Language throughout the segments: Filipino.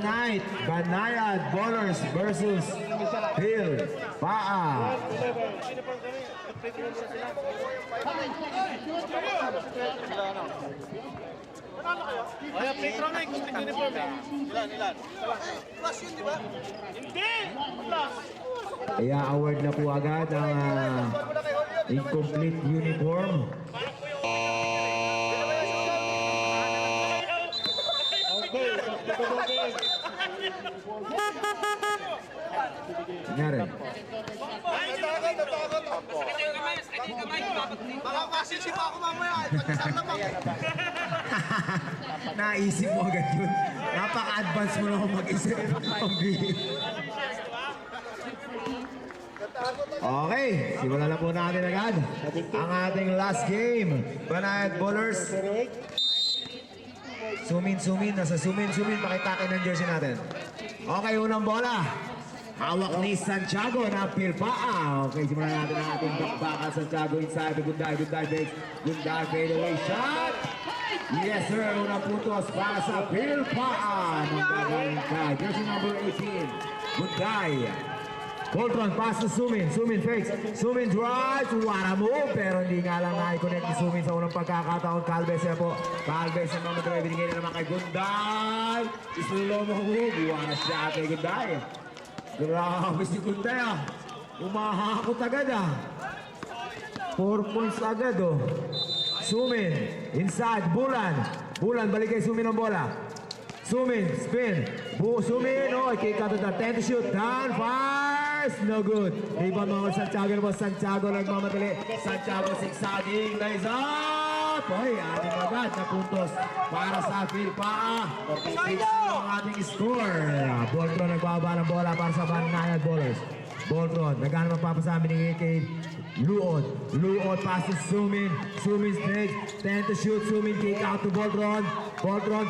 tonight, Banayad Ballers versus Phil Paa. Kaya plate round na yung complete uniform eh. Ilan? Plus yun, di ba? Hindi! Plus! Kaya award na po agad ang incomplete uniform. Nangyari. Baka masisi pa ako mamaya. Pag-isang naman. Naisip mo agad yun. Napaka-advance mo naman mag-isip. Okay, simulan na po natin agad ang ating last game. Banayad Ballers. Sumin, nasa sumin, pakitakin ng jersey natin. Okay, unang bola. Hawak ni Santiago na Pilpaa. Okay, simulan natin ang ating bakbakan. Santiago inside the Gunday fakes. Gunday fade away shot. Yes sir, unang puntos para sa Pilpaa. Nagkagaling kay jersey number 18. Gunday. Coltron pass to Sumin fakes. Sumin drives. What a move. Pero hindi nga lang na-connect ni Sumin sa unang pagkakataon. Calves na po. Calves na mga drive. Binigay na naman kay Gunday. Isulo mo move. Iwana siya kay Gunday. Grabe si Gunday ah. Umahakot agad ah. 4 points agad oh. Sumin. Inside. Bulan balik kay Sumin ang bola. Sumin. Spin. Sumin. Oh, kick out to the 10 to shoot. Down. Fires. No good. Rebound mga Santiago na po. Santiago nagmamadali. Santiago sigsaging. Lays up. Oy, ating agad na puntos para sa Pilpaa. 46 ang ating score. Boltron nagbaba ng bola para sa Banayad Ballers. Boltron. Nagana magpapasabi ni kay Luod pass to Sumin stage 10 to shoot. Sumin kick out to Boltron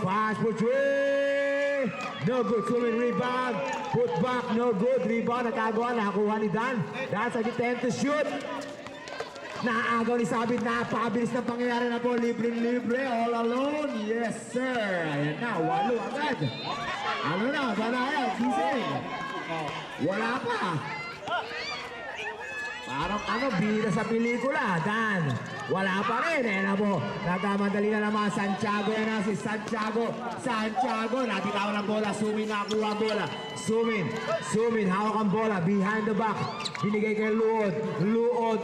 pass for 3 no good. Sumin rebound put back no good. Rebound nakakuha ni Dan sa 10 to shoot. Naaagaw ni Sabit. Napakabilis ng pangyayari na po. Libre all alone. Yes sir. Ayan na 8 agad. Ano na Banayad gising. Wala pa. Parang bida sa pelikula. Dan, wala pa rin. Ayan na po. Nagkamadali na naman. Santiago yan na si Santiago. Nabitawan ang bola. Sumin nakuha ang bola. Sumin, hawak ang bola. Behind the back. Binigay kay Luod,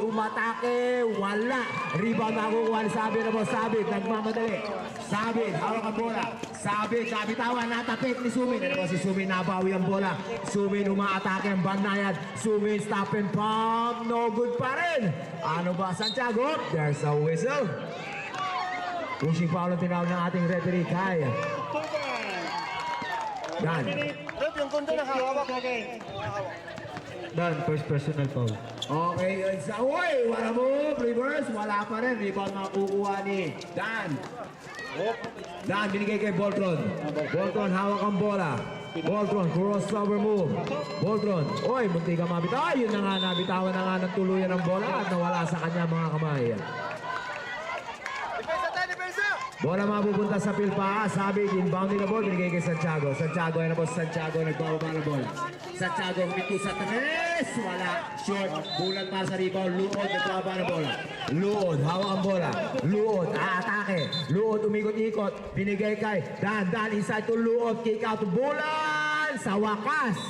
umatake. Wala. Rebound nakukuha ni Sabit na po. Sabit, nagmamadali. Sabit, hawak ang bola. Sabit, nabitawan, natapit ni Sumin. Ano po si Sumin, nabawi ang bola. Sumin, umaatake ang Banayad. Sumin, stop and pump. No good pa rin. Ano ba, Santiago? There's a whistle. Pushing foul ang tinawag ng ating referee, Kai. Dan. Yung kundo nakahawak. Dan, first personal foul. Okay, sa uy, wala move, reverse, wala pa rin. Rebound makukuha ni Dan. Dan, binigay kay Boltron. Boltron, hawak ang bola. Boltron, crossover move. Boltron, oy, munti ka mabitaw. Yun na nga, nabitawan na nga ng tuluyan ng bola at nawala sa kanya mga kamay. Bola mapupunta sa Pilpaa. Sabit, inbounding na ball. Binigay kay Santiago. Santiago, yan na po. Santiago, nagbababa ng ball. Santiago, humiti sa tanis. Wala. Short. Bulan para sa rebound. Luod, nagbababa ng bola. Luod, hawak ang bola. Luod, aatake. Luod, umikot-ikot. Binigay kay Dan. Inside to Luod. Kick out to Bulan. Sa wakas,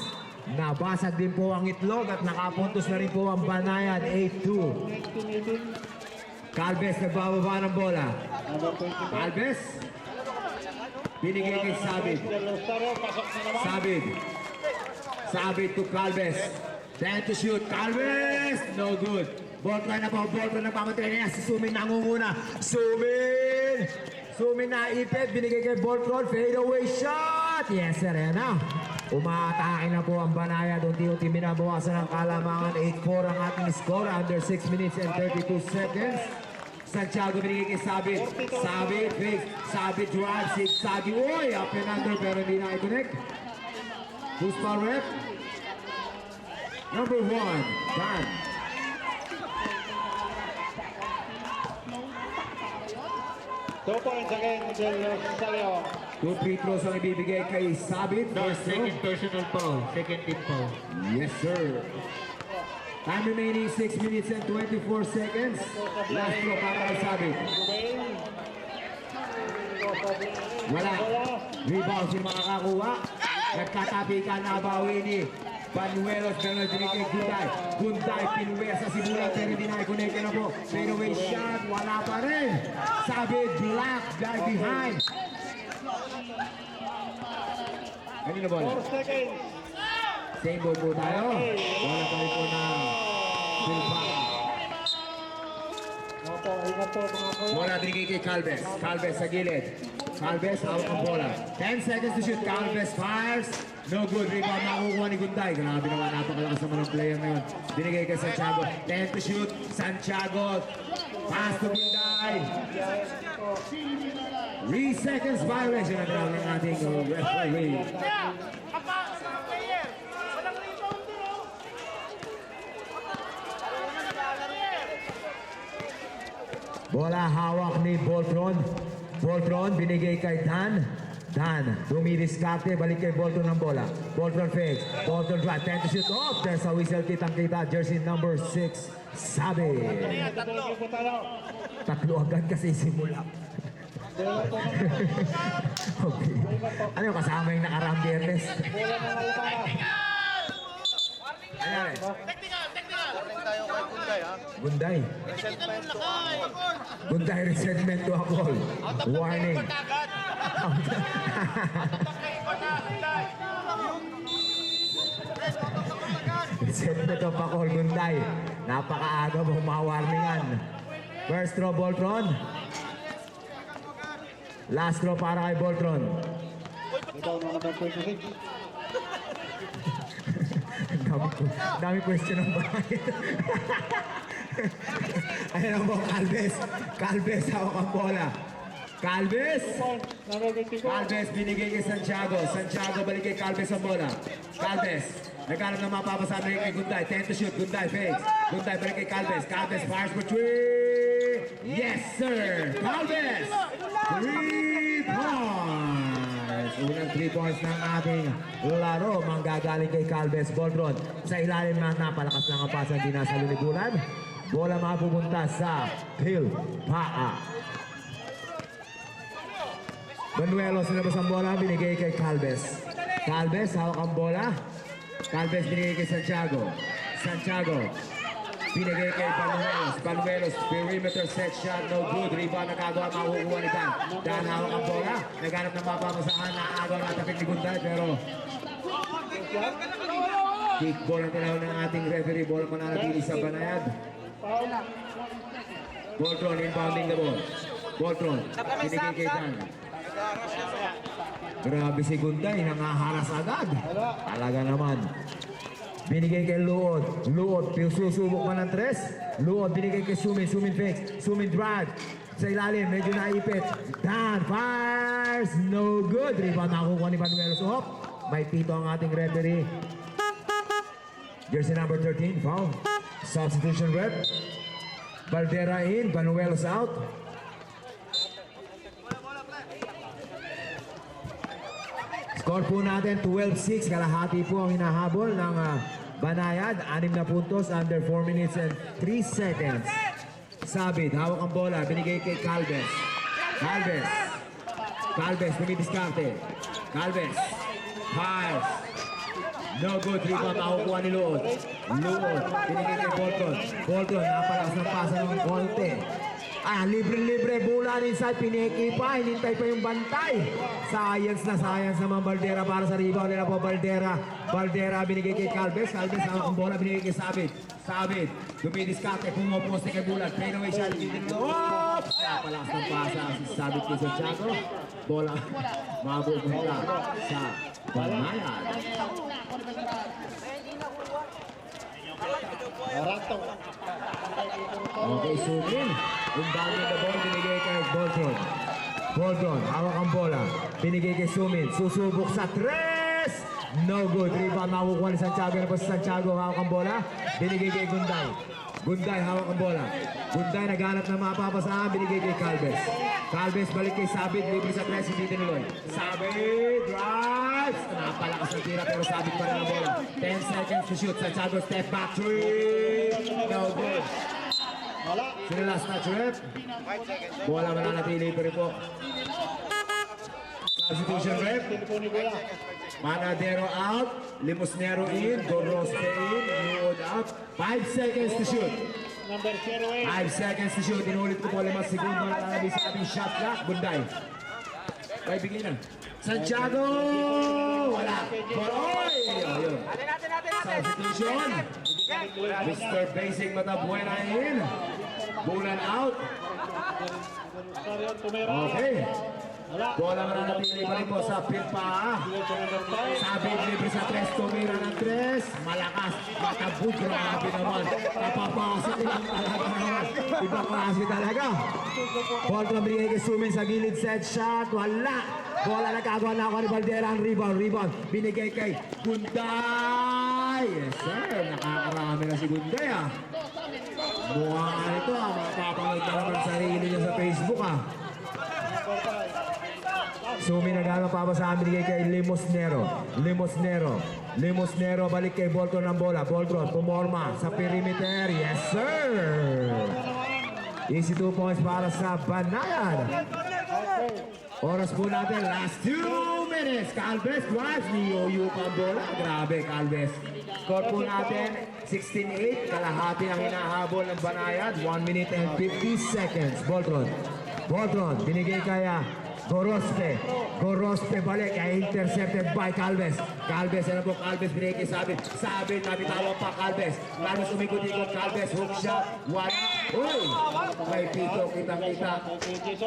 nabasag din po ang itlog at nakapuntos na rin po ang Banayad. 8-2. Calves nagbababa ng bola. Calves. Binigay kay Sabit. Sabit to Calves. 10 to shoot. Calves. No good. Boltron na po. Boltron na pamatay niya. Si Sumin nangunguna. Sumin na ipit. Binigay kay Boltron. Fade away shot. Yes sir. Yan na. Umaatake na po ang Banayad. Unti-unti binabawasan ang kalamangan. 8-4 ang ating score. Under 6 minutes and 32 seconds. Santiago binigay kay Sabit. Sabit, fake. Sabit drive. Sigsagi. Uy, up and under pero hindi na i-connect. Who's foul rep? Number 1, Dan. Two points again, Del Rosario. 2 free throws ang ibibigay kay Sabit. No, First throw. second personal foul. Second team foul. Yes, sir. Time remaining 6 minutes and 24 seconds. Last throw para kay Sabit. Wala. Rebound sino makakakuha. Nagkatabi ka na bawi ni Banuelos. Pero nagdinigay Gunday. Gunday pinuwesa si Bulan pero hindi na i-connect na po. Fadeaway shot. Wala pa rin. Sabit black. Dive behind. Kanina bola? 4 seconds. Same ball po tayo. Bola pa rin po ng Bilbao. Opo, ingat po mga kuya. Bola binigay kay Calves. Calves sa gilid. Calves, hawak ang bola. 10 seconds to shoot. Calves fires. No good. Rebound makukuha ni Gunday. Grabe naman. Napakalakas naman ang player ngayon. Binigay kay Santiago. 10 to shoot. Santiago. Pass to Gunday. 3 seconds violation ang tawag ng ating referee. Kaya, kapasok ng player. Walang rebound din, oh. Bola hawak ni Boltron. Boltron binigay kay Dan. Dan, dumidiskarte, balik kay Bolton ng bola. Bolton fakes. Bolton drive, 10 to shoot off. There's a whistle, kitang-kita. Jersey number 6, Sabi. Tatlo po tayo. Tatlo agad kasi simula. Okay. Ano yung kasama yung nakaraang biyernes? Ano yan? Warning tayo kay Gunday, ha? Gunday. Gunday resentment to a call. Warning. Resentment to a call, Gunday. Napakaaga mong mawarningan. First throw, Boltron. Last throw para kay Boltron. Ikaw na number 26. Dami question ng bahay. Ayan ang po, Calves. Calves, hawak ang bola. Calves! Number 54. Calves binigay kay Santiago. Santiago balik kay Calves ang bola. Calves. Nagkaroon na mapapasa na kay Gunday. 10 to shoot. Gunday fakes. Gunday balik kay Calves. Calves fires for 3. Yes, sir! Calves! 3 points! Unang 3 points ng ating laro. Manggagaling kay Calves. Boltron. Sa ilalim na napalakas lang ang pasa. Hindi nasa lunibulan. Bola mapupunta sa Pilpaa. Banuelos nilabas ang bola, binigay kay Calves. Calves, hawak ang bola. Calves binigay kay Santiago. Santiago, binigay kay Banuelos. Banuelos, perimeter set shot, no good. Rebound nakagawa, makukuha ni Dan. Dan hawak ang bola. Naghanap ng mapapasahan, naagaw na tapik ni Gunday, pero kickball ang tinawag ng ating referee. Bola mananatili sa banayad. Boltron inbounding the ball. Boltron, binigay kay Dan. Grabe si Gunday, nangaharas agad. Talaga naman. Binigay kay Luod. Luod, susubok pa ng 3. Luod, binigay kay Sumin. Sumin fakes. Sumin drive. Sa ilalim, medyo naipit. Dan fires. No good. Rebound nakukuha ni Banuelos. Off. May pito ang ating referee. Jersey number 13, foul. Substitution rep. Valdera in, Banuelos out. Score po natin 12-6, kalahati po ang hinahabol ng Banayad, 6 na puntos under 4 minutes and 3 seconds. Sabit, hawak ang bola, binigay kay Calves. Calves. Calves, bumidiskarte. Calves. Fires. No good, rebound makukuha ni Luod. Luod, binigay kay Bolton. Bolton, napalakas ng pasa ng konti. Libre-libre, bulan inside, piniki pa, hinintay pa yung bantay. Science naman Valdera para sa rebound nila po Valdera. Valdera binigay kay Calves. Calves ang bola, binigay kay Sabit. Sabit, dumidiskarte, pumoposte kay Bulan. Fadeaway shot, hindi loob. Napalakas ng pasa si Sabit kay Santiago. Bola, mabubuhala sa Banayad. Okay, Sumin. Inbound the ball, binigay kay Bolton. Bolton, hawak ang bola. Binigay kay Sumin. Susubok sa 3. No good. Rebound makukuha ni Santiago. Ano po si Santiago, hawak ang bola. Binigay kay Gunday. Gunday, hawak ang bola. Gunday, naghanap ng mapapasahan, binigay kay Calves. Calves, balik kay Sabit, libre sa tres, hindi tinuloy. Sabit, drives! Napalakas ng tira, pero Sabit pa rin ang bola. 10 seconds to shoot. Santiago, step back, three! No good. Sino last na trip? Bola mananatili pa rin po. Substitution rep. Manadero out. Limosnero in. Gorospe in. Nuod out. 5 seconds to shoot. Number 08. 5 seconds to shoot. Inulit ko po 5 segundo na kalabi sa ating shot clock. Bunday. Ay, bigay na. Santiago! Wala. Boroy! Ayun. Substitution. Mr. Basic Matabuena in. Bulan out. Okay. Bola mananatili pa rin po sa Pilpa. Sabit libre sa tres, tumira ng tres. Malakas, matabog, grabe naman. Napapasok lang talaga naman. Ibang klase talaga. Ball from binigay kay Sumin sa gilid, set shot. Wala. Bola nagkagawa na ako ni Valdera ang rebound. Binigay kay Gunday. Yes sir, nakakarami na si Gunday ah. Mukhang ito ah, mapapanood na naman sarili niya sa Facebook ah. Sumi nagano pa sa amin kay Limosnero balik kay Bolton ng bola. Bolton pumorma sa perimeter. Yes sir. Easy 2 points para sa Banayan. Oras po natin, last 2 minutes. Calves drives, niyoyo pa ang bola. Grabe, Calves. Score po natin, 16-8. Kalahati ang hinahabol ng Banayan. 1 minute and 50 seconds. Bolton, binigay kaya Gorospe balik ay intercepted by Calves. Ano po, Calves binigay kay Sabit. Sabit, nabitawan pa Calves. Umikot-ikot Calves, hook shot, wala. Uy! May pito, kitang-kita.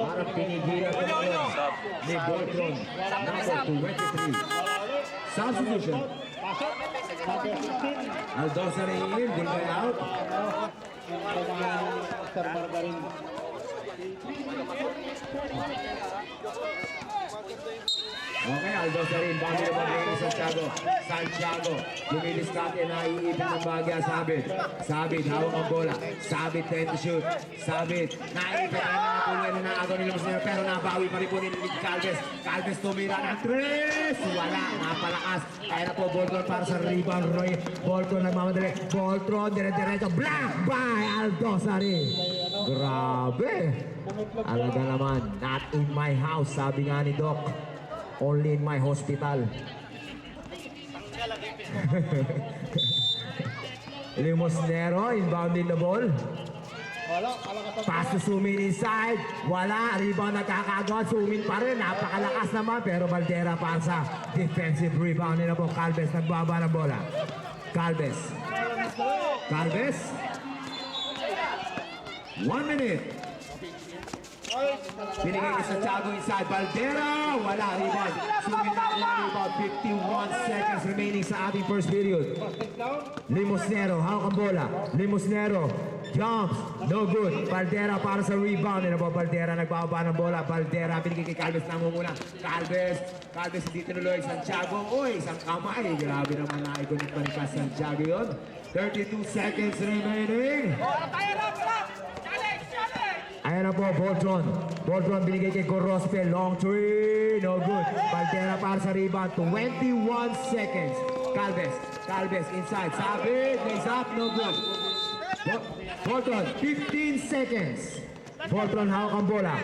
Parang pinigilan ko naman ni Bolton. Number 23. Substitution. Aldosa rin in, Bulgay out. Okay, Aldo Sarin, bago na magbigay sa Santiago, lumilis natin, naiipin ng bagya, Sabit, hawak ang bola, Sabit, 10 to shoot, Sabit, naiipin na nakakuloy na agaw nila mas pero nabawi pa rin po ni Calves tumira ng 3, wala, napalakas, kaya na po Bolton para sa rebound, Bolton nagmamadali, Bolton, dire-diretso, block by Aldo Sarin, grabe, alaga naman, not in my house, sabi nga ni Doc. Only in my hospital. Limosnero inbounding the ball. Pass to Sumin inside. Wala. Rebound nagkakagawad. Sumin pa rin. Napakalakas naman. Pero Valdera para sa defensive rebound nila po. Calves nagbaba ng bola. Calves. 1 minute. Binigay kay Santiago inside. Valdera, wala, rebound. Sumin na ang rebound. 51 seconds remaining sa ating first period. Limosnero, hawak ang bola. Limosnero, jumps, no good. Valdera para sa rebound. Ano po, Valdera nagbababa ng bola. Valdera, binigay kay Calves na muna. Calves hindi tinuloy. Santiago, uy, isang kamay. Grabe naman na iconic pa ni Santiago yun. 32 seconds remaining. Ayan na po, Bolton binigay kay Gorospe, long three, no good. Valdera para sa rebound, 21 seconds. Calves inside, Sabit, lays up, no good. Bolton, 15 seconds. Bolton hawak ang bola.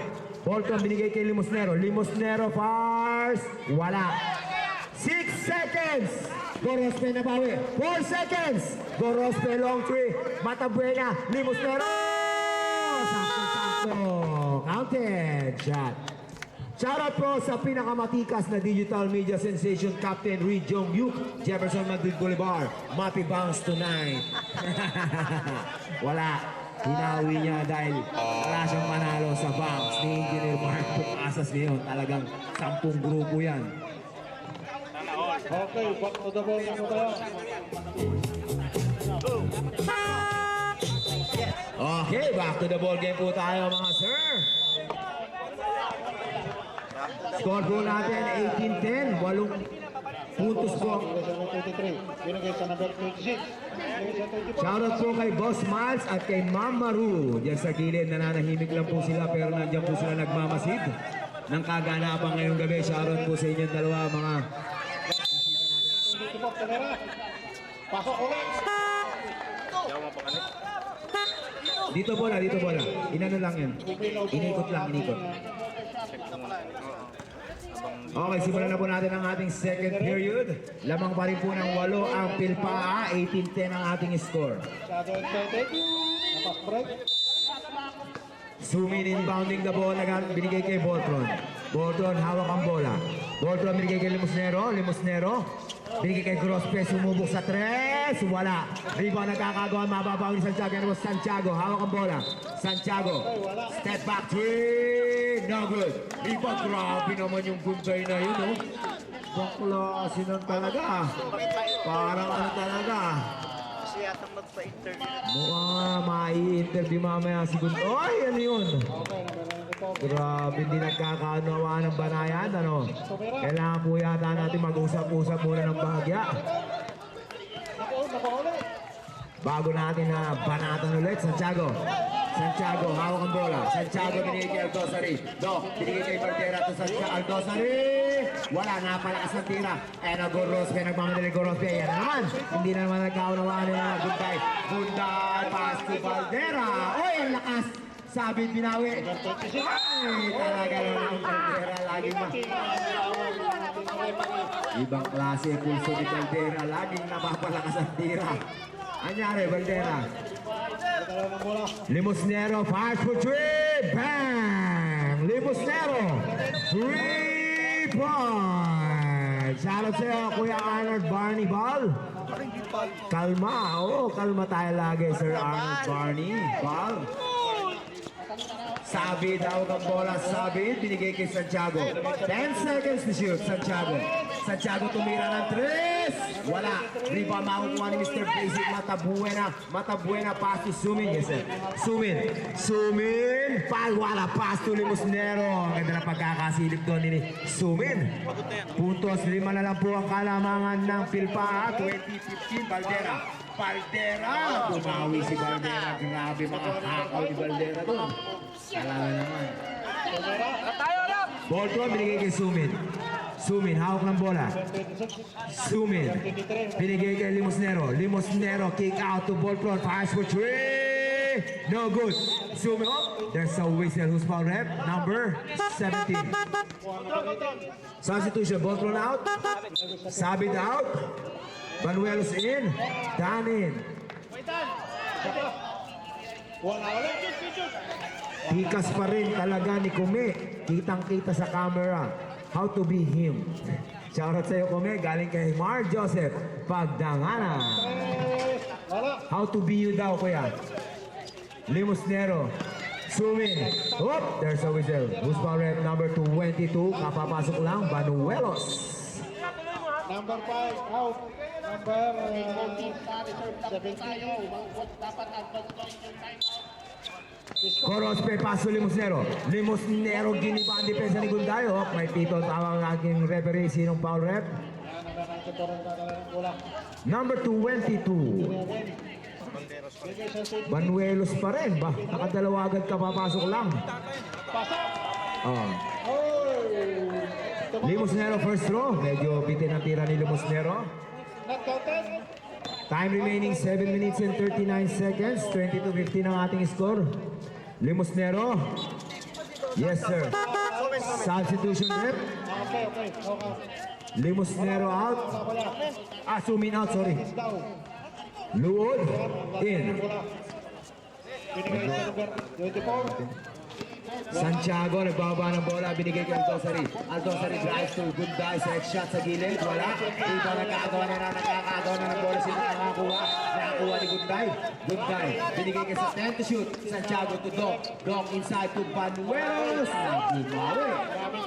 Bolton binigay kay Limosnero fires, wala. 6 seconds. Gorospe na bawi. 4 seconds. Gorospe long three, Matabuena, Limosnero. Counted shot. Shoutout po sa pinakamatikas na digital media sensation, Captain Reed Jong-yuk, Jefferson Madrid Boulevard. Mati bounce tonight. Wala. Hinawi niya dahil wala siyang manalo sa bounce ni Engineer Mark Pupasas ngayon. Talagang 10 grupo yan. Okay, back to the ball na tayo. Okay, back to the ball game po tayo mga sir. Score po natin 18-10, Puntos po. Binigay sa 23. Binigay sa number 26. Binigay sa 24. Shoutout po kay Boss Miles at kay Mama Ru. Diyan sa gilid, nananahimik lang po sila pero nandiyan po sila nagmamasid ng kaganapan ngayong gabi. Shoutout po sa inyong dalawa mga... Dito po, kamera. Pasok ulit. Dito bola, dito bola. Inano lang yun. Inikot lang, inikot. Okay, simulan na po natin ang ating second period. Lamang pa rin po ng 8 ang Pilpaa, 18-10 ang ating score. Shadow excited. Napas break. Sumin inbounding the ball, binigay kay Boltron. Boltron, hawak ang bola. Boltron, binigay kay Limosnero. Limosnero, binigay kay Grospe, sumubok sa 3. Wala. Rebound nagkakagawa, mababaw ni Santiago. Ano mo, Santiago, hawak ang bola. Santiago, step back 3. No good. Rebound, grabe naman yung gunday na yun, oh. Baklase nun talaga. Parang ano talaga. Kasi yata magpa-interview. Mukhang mai-interview mamaya si Gunday. Ay, ano yun? Okay, number 94. Grabe, hindi nagkakaunawa ng banayan, ano? Kailangan po yata natin mag-usap-usap muna ng bahagya. Naku ulit. Bago natin na banatan ulit, Santiago. Santiago, hawak ang bola. Santiago, binigay kay Aldosari. Binigay kay Bardera to Santiago. Aldosari! Wala, napalakas ang tira. And a Gorospe, nagmamadali Gorospe. Yan na naman. Hindi na naman nagkaunawaan nila. Gunday. Gunday, pass to Bardera. Oy, ang lakas! Sabit binawi. Ay, talaga naman ang Bardera. Laging ibang klase pulso ni Bardera. Laging napapalakas ang tira. Anyari, Bardera. Dalawa ng bola. Limosnero, 5 for 3. Bang! Limosnero, 3 points. Shoutout sa'yo, Kuya Arnold Barney Ball. Kalma, oo, kalma tayo lagi, Sir Arnold Barney Ball. Sabit, hawak ang bola, sabit, binigay kay Santiago. 10 seconds to shoot, Santiago. Santiago tumira ng 3. Wala. Rebound makukuha ni Mr. Basic. Matabuena pass to Sumin. Yes, sir. Sumin. Wala pass to Limosnero. Ang ganda na pagkakasilip doon ni Sumin. Puntos, 5 na lang po ang kalamangan ng Pilpaa. 2015, Baldera. Tumawi si Baldera. Grabe mga hakaw ni Baldera doon. Alala naman. Boltron, binigay kay Sumin. Sumin, hawak ng bola. Sumin, binigay kay Limosnero. Limosnero, kick out to Boltron. Fires for 3. No good. Sumin, oh, there's a whistle. Who's foul rep? Number 17. Substitution, Boltron out. Sabit out. Banuelos in. Dan in. Wala ulit. Tikas pa rin talaga ni Kume. Kitang-kita sa camera. How to be him. Shoutout sa'yo, Kume. Galing kay Mar Joseph Pagdangana. Wala. How to be you daw, kuya. Limosnero. Sumin. Oh, there's a whistle. Who's foul rep number 22. Kapapasok lang. Banuelos. Number 5 out. Number 17. Corospe, paso Limosnero. Limosnero, giniba ang depensa ni Gundayo. May pito, tawang ang aking referee. Sinong foul rep? Number 22. Banuelos pa rin ba? Nakadalawa agad ka, papasok lang. Oh. Limosnero first throw. Medyo bitin ang tira ni Limosnero. Not counted. Time remaining 7 minutes and 39 seconds. 22-15 ang ating score. Limosnero. Yes, sir. Substitution rep. Okay. Limosnero out. Sumin out, sorry. Down. Luod. In. Binigay sa number 24. Santiago, nagbaba ng bola, binigay kay Aldosari. Aldosari drives to Gunday, set shot sa gilid, wala. Iba nakakagawa na ng bola, sino nakakuha ni Gunday. Gunday, binigay kay sa 10 to shoot. Santiago to Doc. Doc inside to Banuelos.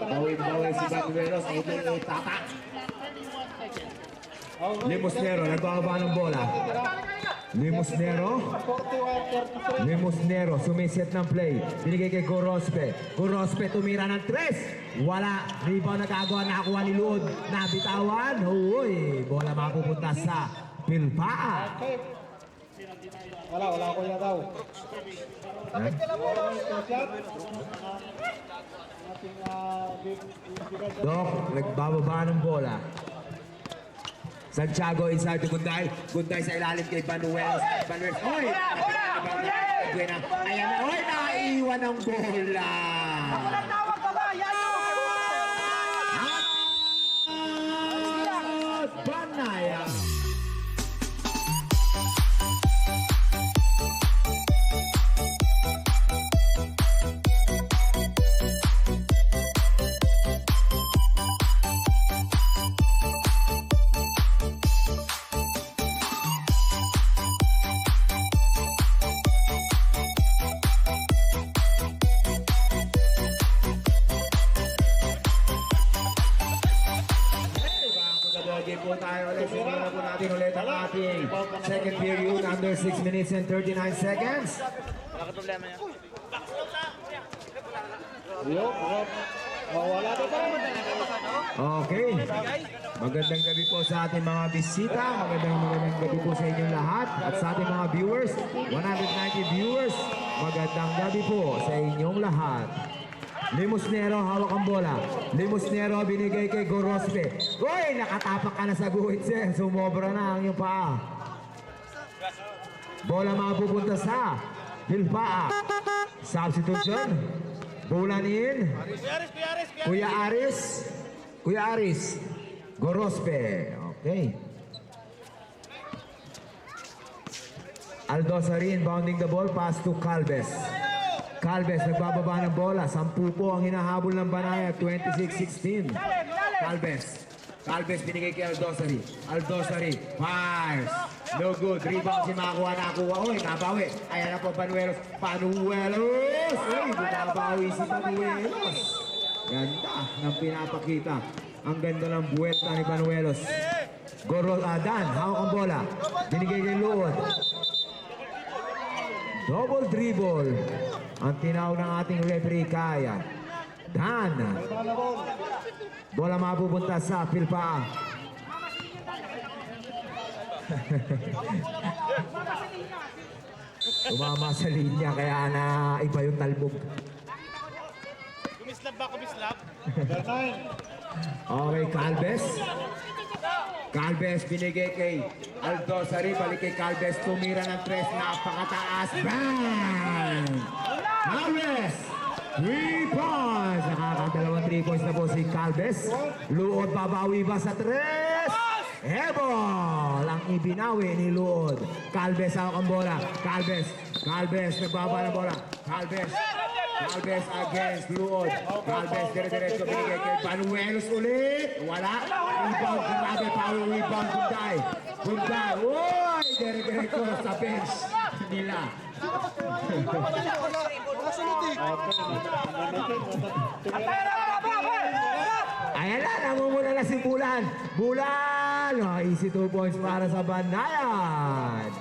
Bawi si Banuelos, ito yung tatak. Limosnero, nagbaba ng bola. Limosnero. Limosnero, sumiset ng play. Binigay kay Gorospe. Gorospe tumira ng 3. Wala. Rebound nagagawa, nakakuha ni Luod. Nabitawan. Uy, bola mapupunta sa Pilpaa. Wala ko yan daw. Dok, nagbababa ng bola. Santiago inside to Gunday. Gunday sa ilalim kay Banuelos. Banuelos. Oy! Ayan na. Oy! Naiwan ang bola. Out! Banaya. Game po tayo ulit. Simulan po natin ulit ang ating second period under 6 minutes and 39 seconds. Wala ka problema yan. Wala na ba? Okay. Magandang gabi po sa ating mga bisita. Magandang gabi po sa inyong lahat. At sa ating mga viewers, 190 viewers, magandang gabi po sa inyong lahat. Limosnero, hawak ang bola. Limosnero, binigay kay Gorospe. Uy, nakatapak ka na sa guhit, sir. Sumobra na ang iyong paa. Bola mapupunta sa Pilpaa. Substitution. Bulan in. Kuya Aris. Kuya Aris. Gorospe. Okay. Aldosarin bounding the ball. Pass to Calves. Calves nagbababa ng bola. 10 po ang hinahabol ng Banaya. 26-16. Calves binigay kay Aldosari. Aldosari fires. No good. Rebound si Makuha. Nakuha. Uy, nabawi. Ayan na po Panuelos. Panuelos! Uy, bumabawi si Panuelos. Ganda ng pinapakita. Ang ganda ng buwelta ni Panuelos. Dan, hawak ang bola. Binigay kay Luod. Double dribble. Ang tinawag ng ating referee kaya. Dan. Bola mapupunta sa Pilpaa. Tumama sa linya kaya na iba yung talbog. Kumislab ba? Kumislab? Okay, Calves. Calves binigay kay Aldosari. Balik kay Calves. Tumira ng 3. Napakataas. Bang! Calves! 3 points. Nakakadalawang 3 points na po si Calves. Luod babawi ba sa 3? Ebol! Ang ibinawi ni Luod. Calves hawak ang bola. Calves nagbaba ng bola. Calves against Luod. Calves dire-diretso binigay kay Banuelos ulit. Wala. Rebound. Grabe power rebound. Gunday. Uy! Dire-diretso sa bench nila. Ayan na, namumuna na si Bulan. Bulan! Oh, easy 2 points para sa Banayan.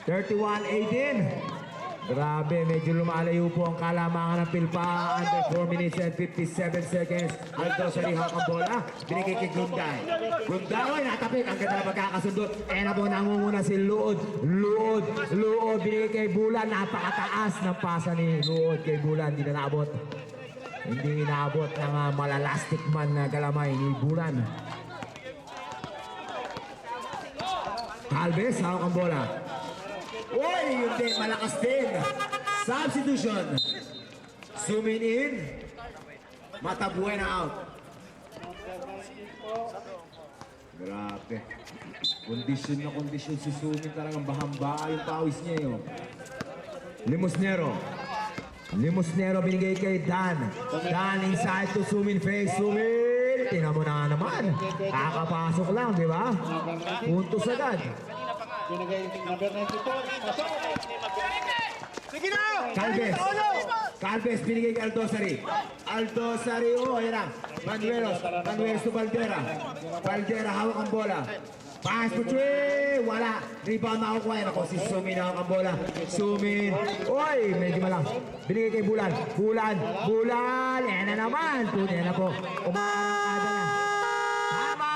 31-18. Grabe, medyo lumalayo po ang kalamangan ng Pilpaa. Under 4 minutes and 57 seconds. Aldosari hawak ang bola. Binigay kay Gunday. Gunday, natapik. Ang ganda na magkakasundot. Ayan na po, namumuna si Luod. Luod. Binigay kay Bulan. Napakataas ng pasa ni Luod kay Bulan. Hindi na naabot. Hindi inaabot ng malalastik man na galamay ni Bulan. Calves, hawak ang bola. Uy, yun din, malakas din. Substitution. Zooming in. Matabuhay na out. Grabe. Kondisyon si Zooming. Talagang bahamba yung pawis niya yun. Limosnero binigay kay Dan. Dan inside to Zooming face. Zooming. Tingnan mo na nga naman. Kakapasok lang, di ba? Puntos agad. Number 92. Sige na! Calves binigay kay Aldosari, oh, ayan na. Manuelos to Valdera. Valdera, hawak ang bola. Pass for three! Wala. Rebound makukuha. Yan ako si Sumin ang bola. Sumin. Oy, medyo malang. Binigay kay Bulan. Bulan. Bulan. Yan na naman. Yan na po. Umakada na. Tama!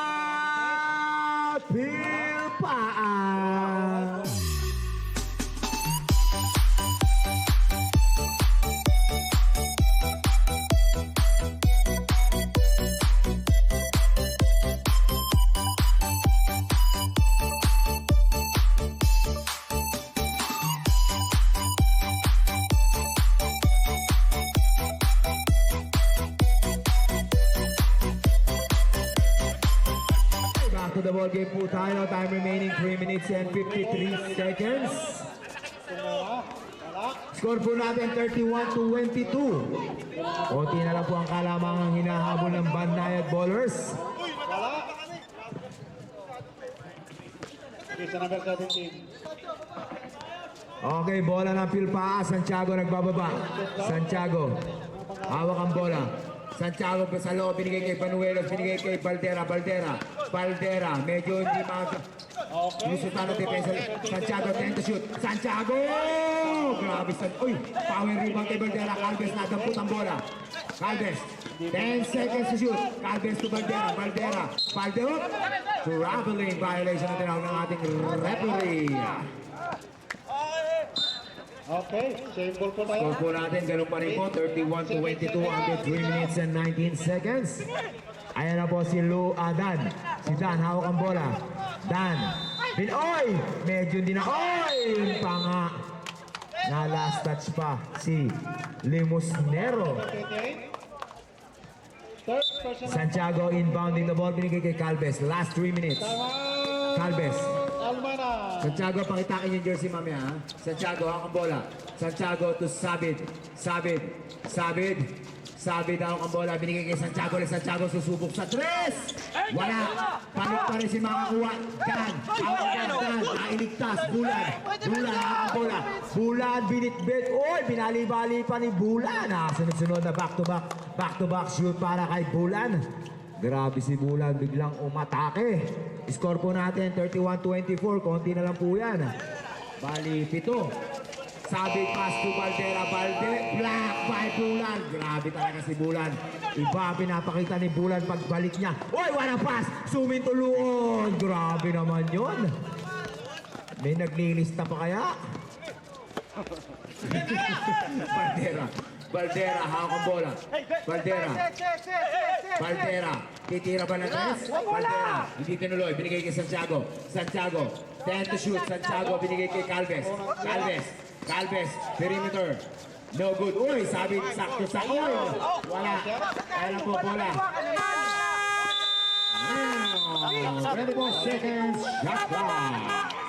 Pilpaan! To the ball game po tayo. Time remaining 3 minutes and 53 seconds. Score po natin 31-22. Konti na lang po ang kalamangang hinahabol ng Bandayad Ballers. Sa number 17. Okay, bola ng Pilpaa. Santiago nagbababa. Santiago. Hawak ang bola. Santiago pa sa loob. Binigay kay Panuelos. Binigay kay Baldera. Baldera. Medyo hindi Yusutan ang depensa. Santiago trying to shoot. Santiago! Grabe. Uy! Power rebound kay Baldera. Calves nadamput ang bola. Calves. 10 seconds to shoot. Calves to Baldera. Baldera. Traveling violation na tinawag ng ating referee. Okay, same ball po tayo. Score po natin, ganun pa rin po, 31-22 under 3 minutes and 19 seconds. Ayan na po si Dan. Si Dan, hawak ang bola. Dan. Oy! Medyo hindi na. Oy! Yun pa nga. Na last touch pa si Limusnero. Third person. Santiago inbounding the ball. Binigay kay Calves. Last 3 minutes. Calves. Almana. Santiago, pakitakin yung jersey mamaya, ha? Santiago, hawak ang bola. Santiago to Sabid. Sabid, hawak ang bola. Binigay kay Santiago. Santiago susubok sa 3. Wala. Panik pa rin si makakuha. Dan. Hawak ang Dan. Nailigtas. Bulan, hawak ang bola. Bulan, binitbit. Oy, binali-bali pa ni Bulan. Sunod-sunod na back-to-back shoot para kay Bulan. Grabe si Bulan, biglang umatake. Score po natin, 31-24. Konti na lang po yan. Bali, 7. Sabit pass to Baldera. Black by Bulan. Grabe talaga si Bulan. Iba pinapakita ni Bulan pagbalik niya. Oy, what a pass! Sumin tuluon. Grabe naman yon. May naglilista pa kaya? Baldera, hawak ang bola. Baldera, titira ba ng tres? Baldera, hindi tinuloy, binigay kay Santiago. 10 to shoot. Santiago, binigay kay Calves. Calves, perimeter. No good. Uy, sabi, sakto. Wala. Kaya po bola. 24 seconds, shot clock.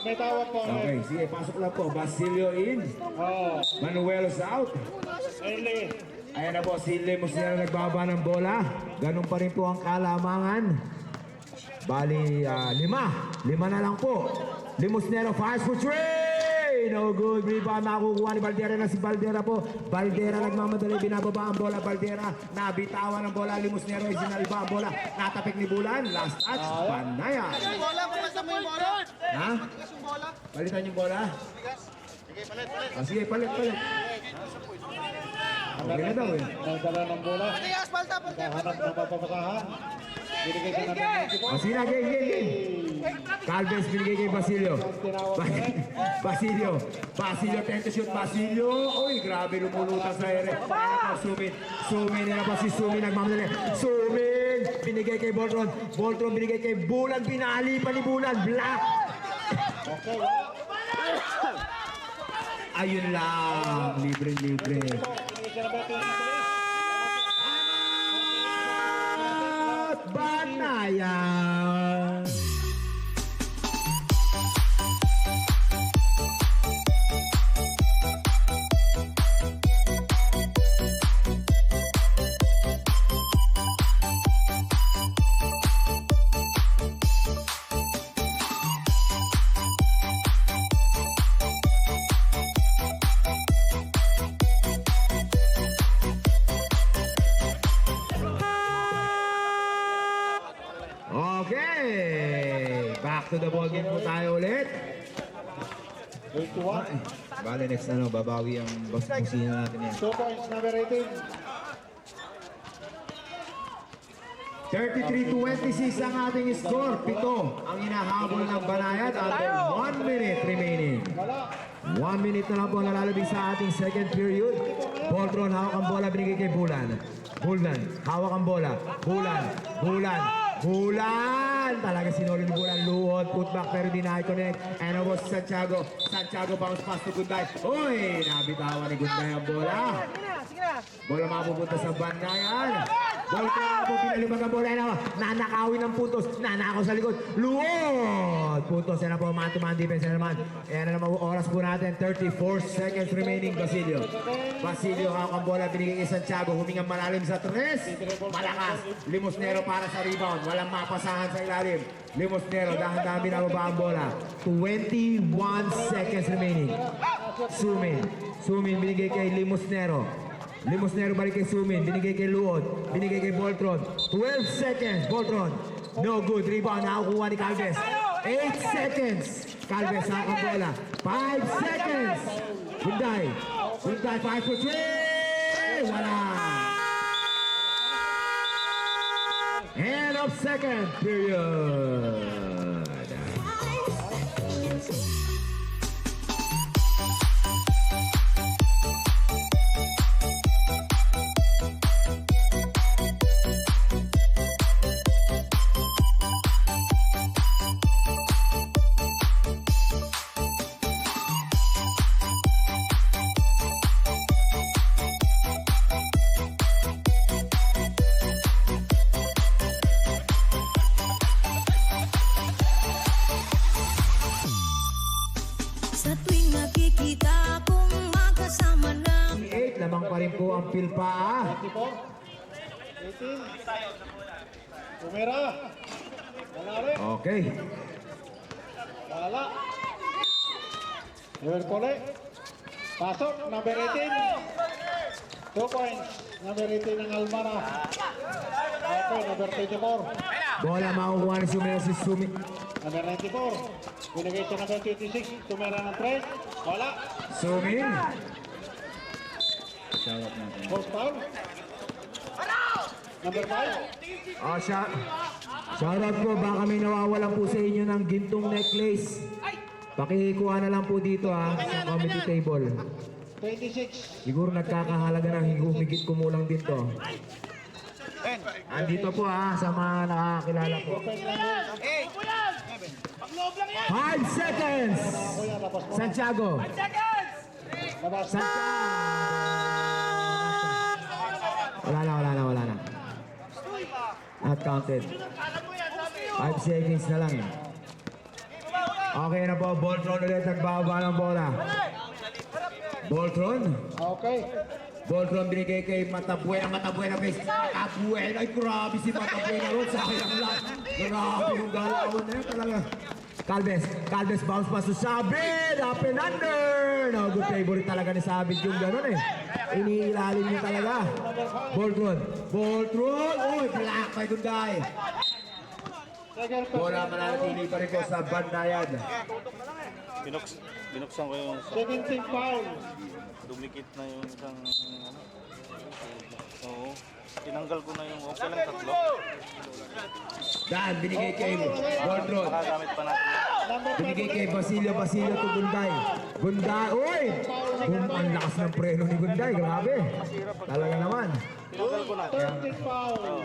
May tawag po. Okay, sige, pasok lang po. Basilio in. Oh, Manuelos out. early. Ayan na po, si Lemos na nagbaba ng bola. Ganun pa rin po ang kalamangan. Bali, 5 na lang po. Limusnero, fires for 3! No good, rebound nakukuha ni Baldera na si Baldera po. Baldera nagmamadali, binababa ang bola. Baldera, nabitawan ang bola. Limusnero, isinalba ang bola. Natapik ni Bulan, last touch, Bandayan. Bola, pumasa mo yung bola. Ha? Palitan yung bola? Sige, palit. Okay na daw eh. Nagdala ng bola. Matigas, balta, Hanap ng papapasahan. Binigay sa number 24. Sige na, game. Calves binigay kay Basilio. Basilio, tend to shoot. Basilio. Uy, grabe, lumulutan sa ere. Sumin na po si Sumin. Nagmamadali. Sumin. Binigay kay Boltron. Binigay kay Bulan. Binali pa ni Bulan. Black. Okay, Ayun lang. Libre. binigay sa number 23. Bandayan. Okay. Back to the ball game po tayo ulit. 81. Bale, next babawi ang busina natin yan. 2 points, number 18. 33-26 ang ating score. 7 ang hinahabol ng Banayad under 1 minute remaining. 1 minute na lang po nalalabing sa ating second period. Voltron, hawak ang bola, binigay kay Bulan. Bulan, hawak ang bola. Bulan, Bulan, Bulan! Talaga sinuli ni Bulan. Luhod, putback pero di na-connect. And it was Santiago. Santiago bounce pass to Gunday. Uy! Nabitawan ni Gunday ang bola. Bola mapupunta sa Banayad. Voltron po pinalibag ang bola. Nanakawin ng puntos. Nanakaw sa likod. Luhod! Puntos. Yan na po. Man-to-man defense na naman. Yan na naman oras po natin. 34 seconds remaining. Basilio. Basilio hawak ang bola. Binigay kay Santiago. Humingang malalim sa 3. Malakas. Limosnero para sa rebound. Walang mapasahan sa ilalim. Limosnero. Dahan-dahan binababa ang bola. 21 seconds remaining. Sumin. Sumin binigay kay Limosnero. Limosnero balik kay Sumin, binigay kay Luod, binigay kay Voltron. 12 seconds, Voltron. No good, rebound, nakakuha ni Calves. 8 seconds, Calves sa bola. 5 seconds. Gunday, Gunday 5 for 3. Wala. End of second period. Sa tuwing nakikita kong magkasama lang 8, lamang pa rin po ang Pilpaa. 24. 18. Tumira. Wala rin. Okay. Wala. Number Pole. Pasok, number 18. 2 points. Number 18 ng Almara. Okay, number 24. Bola makukuha ni Sumero si Sumi. Number 94. Binigay sa number 26. Tumira ng 3. Wala. Sumin. Force foul. Number 5. Shoutout po, baka may nawawalan po sa inyo ng gintong necklace. Pakikuha na lang po dito sa committee table. 26. Siguro nagkakahalaga ng humigit kumulang din to. Andito po sa mga nakakilala po. 5 seconds! Santiago! Labas. Wala na. Not counted. 5 seconds na lang Okay na po, Voltron ulit nagbababa ng bola. Voltron? Okay. Voltron binigay kay Matabuena guys. Matabuena, ay grabe si Matabuena ron. Sayang lang. Grabe yung galawan na yun talaga. Calves bounce pass to Sabid. Up and under. No, good favorite talaga ni Sabid yung gano'n Iniilalim niya talaga. Voltron. Uy, black kay Gunday. Bola mananatili pa rin po sa Banayad. Binuksan ko yung 17 foul. dumikit na yung isang oo. Tinanggal ko na yung okay lang tatlo. Dan, binigay kay Voltron. Makagamit pa natin yan. Binigay kay Basilio to Gunday. Uy! Ang lakas ng preno ni Gunday, grabe. Talaga naman. Tinanggal ko na. 13 foul.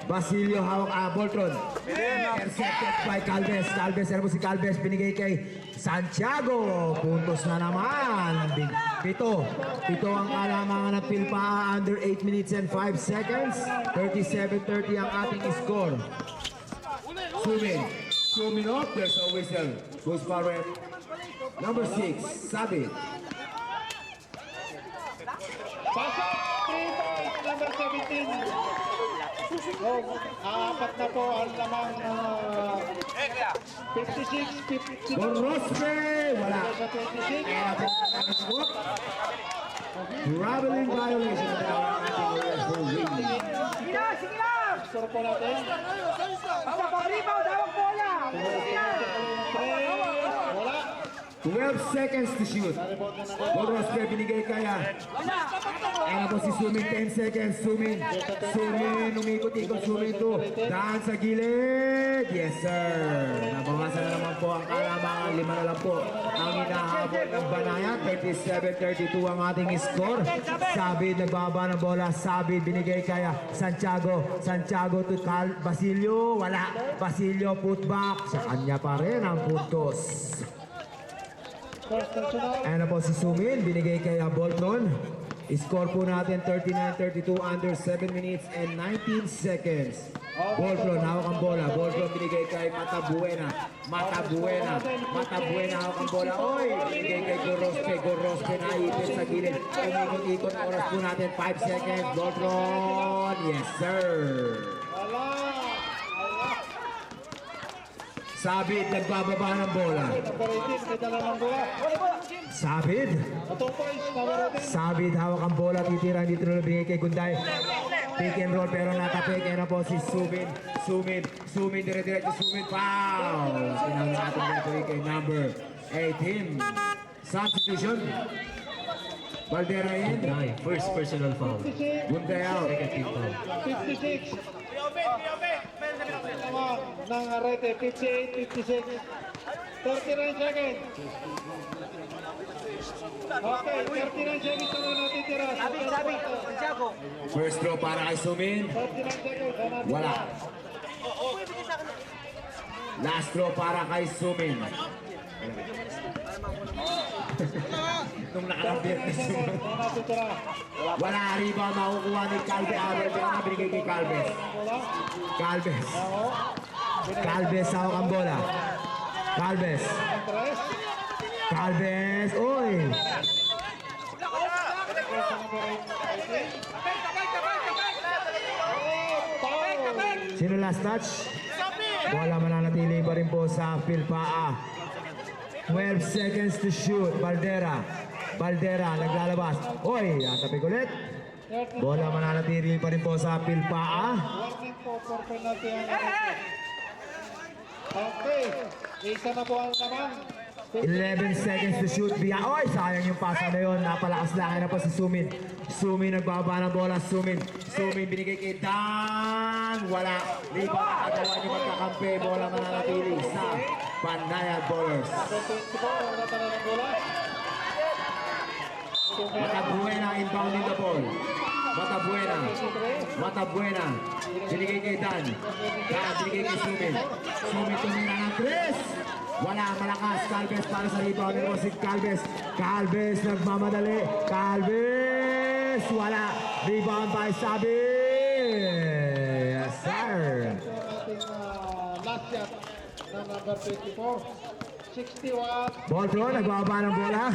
Basilio hawak Voltron. Intercepted by Calves. Ano po si Calves? Binigay kay Santiago. Puntos na naman. Pito ang kalamangan ng Pilpaa under 8 minutes and 5 seconds. 37-30 ang ating score. Sumin off. There's a whistle. Goes for it. Number 6, Sabi. Pasok. 3 points. Number 17. Apat na po ang lamang 56, 52. Borospe! Wala. Sa 26. Traveling violation of the ating referee. score po natin. Hawak ang rebound, hawak bola! Wala. 12 seconds to shoot. Rebound na ng Ball Rospe, binigay kaya. Ayan na po si Sumin, 10 seconds. Sumin, umikot-ikot, Sumin to. Daan sa gilid. Yes, sir. Nabawasan na naman po ang kalamangan. 5 na lang po ang hinahabol ng Banayan. 37-32 ang ating score. Sabid, nagbaba ng bola. Sabid, binigay kaya. Santiago to Basilio. Wala. Basilio, putback. Sa kanya pa rin ang puntos. First national. Ayan na po si Sumin, binigay kay Bolton. Score po natin 39-32 under 7 minutes and 19 seconds. Bolton, hawak ang bola. Bolton binigay kay Matabuena, hawak ang bola. Oy, binigay kay Gorospe na ipin sa gilid. Umikot-ikot, oras po natin 5 seconds. Bolton, yes sir. Wala. Sabit, nagbababa ng bola. Number 18, may dala ng bola. Sabit. 2 points, number 18. Sabit, hawak ang bola, titira, dito na binigay kay Gunday. Pick and roll, pero nakapik, na po si Sumin, dire-diretso Sumin, foul! Tinawag natin referee kay number 18. Substitution. Valdera in. First personal foul. 56, Gunday out. Second team foul. 56. Naman ng Arete, 58, 56. 39 seconds. Okay, 39 seconds na lang natitira. Sabi, Santiago. First throw para kay Sumin. 39 seconds na natitira. Wala. Last throw para kay Sumin. Nung nakalapit na Sumin. Na natitira. Wala, rebound makukuha ni Calve Abel. Pero na binigay kay Calves. Bola. Calves, hawak ang bola. Calves, oy! Sino last touch? Bola mananatili pa rin po sa Pilpaa. 12 seconds to shoot. Valdera, naglalabas. Oy, atapik ulit. Bola mananatili pa rin po sa Pilpaa. Warning po for penalty ang Arete. Okay, isa na po ang naman. 11 seconds to shoot. Oy, sayang yung pasa na yun. Napalakas lang na po si Sumin. Sumin nagbaba ng bola. Sumin binigay kay Dan. Wala. Liba ang kagawa niyo magkakampi. Bola mananatili sa Banayan Ballers. 24, wala na ng bola. Matabuena inbounding the ball. Matabuena. Binigay kay Dan. Binigay kay Sumin. Sumin tumira ng 3. Wala, malakas. Calves para sa rebound ni si Calves. Calves nagmamadali. Calves. Wala. Rebound by Sabi. Yes, sir. Ating last shot na number 24. 61. Boltron, nagbaba ng bola.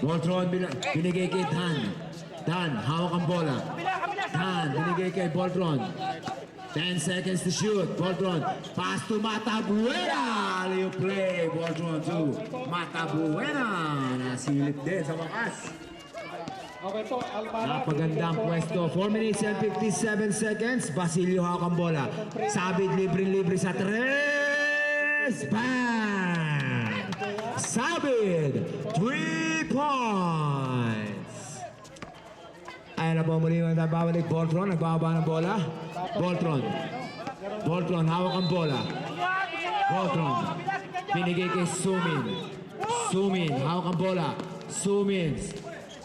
Boltron, binigay kay Dan. Dan, hawak ang bola. Dan, binigay kay Boltron. 10 seconds to shoot. Boltron, pass to Matabuena. Alley-oop play. Boltron to Matabuena. Nasilip din sa wakas. Okay po, Almana. Napagandang pwesto. 4 minutes and 57 seconds. Basilio hawak ang bola. Sabit libre sa 3. Bang! Sabit! 3 points! Ayan na po muli ang babalik. Boltron, nagbaba ng bola. Boltron, hawak ang bola. Boltron, binigay kay Sumin, hawak ang bola.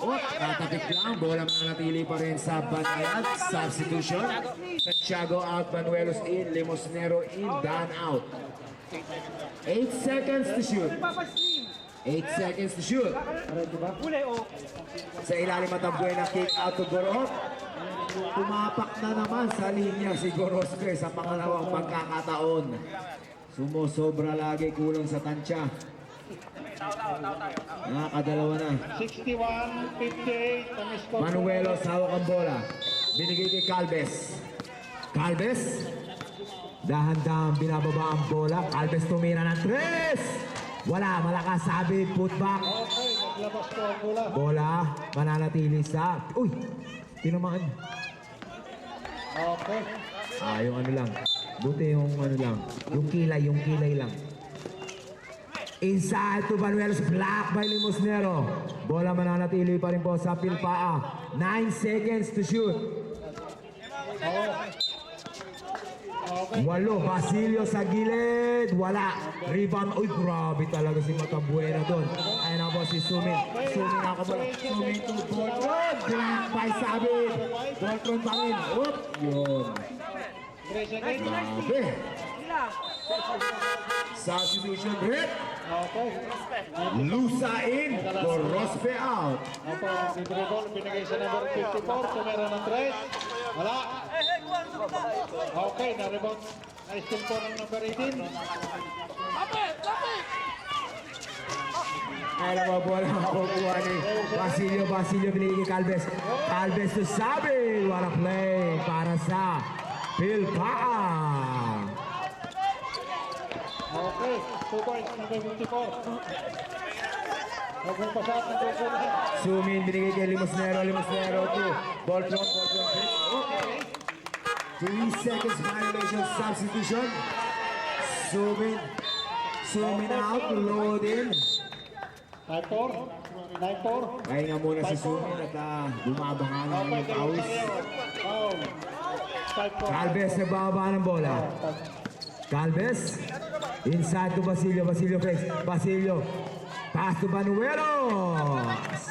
Tatapik lang. Bola mananatili pa rin sa Banayan. Substitution. Santiago out, Manuelos in, Limosnero in, Dan out. 8 seconds to shoot. 8 seconds to shoot. Sa ilalim Matabuena, kick out to Gorot. Tumapak na naman sa linya si Gorospe sa pangalawang pagkakataon. Sumusobra lagi, kulang sa tansya. Nakakadalawa na. 61-58 ang score. Manuelos, hawak ang bola. Binigay kay Calves. Dahan-dahan binababa ang bola. Calves tumira ng 3. Wala, malakas, Sabi, putback. Okay, naglabas po ang bola. Bola, mananatili sa... Uy, tinamaan. Okay. Yung ano lang. Buti yung ano lang. Yung kilay lang. Inside to Banuelos, blocked by Limosnero. Bola mananatili pa rin po sa Pilpaa. 9 seconds to shoot. Walo, Basilio sa gilid. Wala. Rebound. Uy, grabe talaga si Matabuena doon. Ayun na po si Sumin. Sumin ako bola. Sumin to Boltron. Blocked by Sabit. Boltron pa rin. Oop. Yun. 3 seconds. Grabe. Substitution hit. Okay. Lusa in. Gorospe out. Opo, si Dribble binigay sa number 54. Tumira ng 3. Wala. Okay, na-rebound. Na-steal po ng number 18. Kaya mo bola makukuha ni Basilio. Basilio binigay kay Calves. Calves to Sabi. What a play para sa Pilpaa. Okay, 2 points, number 54. Nagpapasat ng Dribble. Sumin binigay kay Limosnero. Limosnero to Boltron. Boltron hits. Okay. 3 seconds violation substitution. Sumin. Sumin out. Load in. 9-4. 9-4. Kaya nga muna si Sumin at bumabanga na Okay, yung pawis. foul. 5-4. Calves na baba ng bola. Calves. Inside to Basilio. Basilio fakes. Basilio. Pass to Banuelos.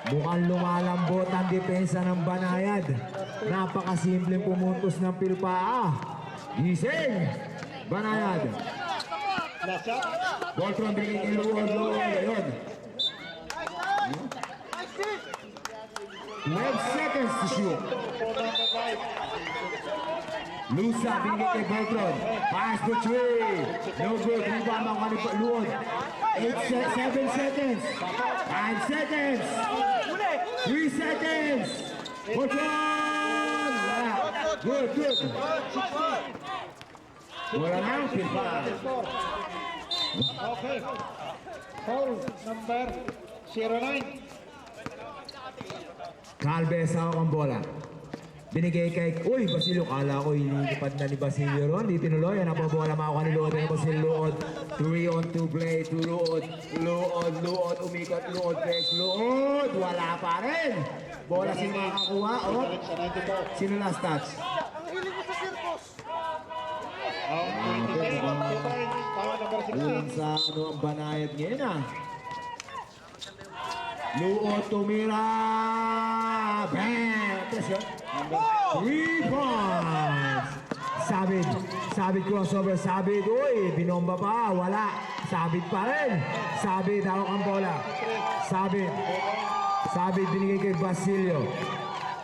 Mukhang lumalambot ang depensa ng Banayad. Napakasimpleng pumuntos ng Pilpaa. Gising. Banayad. Last shot. Boltron bigay kay Luod. Luod. Ayun. 12 seconds to shoot. For number 5. Lusa binigay kay Boltron. Pass to 3. No good. Rebound ang kanipag Luod. 7 seconds. 5 seconds. 3 seconds. Boltron! Wala. Good, good. Wala na ang Pilpaa. Okay. Foul number 09. Calves hawak ang bola. Binigay kay... Uy, Basilio. Kala ko inilipad na ni Basilio ron. Di tinuloy. Yan ang bola makuha ni Luod. Yan ang Basilio Luod. 3 on 2 play to Luod. Luod, Luod. Umikot, Luod. Flex, Luod. Wala pa rin. Bola sino makakuha. Oh. Balik sa 94. Sino last touch? Oh, 27. 2 points. Foul number Alam 16. sa ano ang Banayad ngayon ah. Luod tumira. Bam! Press yun. 3 points. Sabit. Sabit crossover. Sabit. Uy, binomba pa. Wala. Sabit pa rin. Sabit. Hawak ang bola. Sabit. Sabit binigay kay Basilio.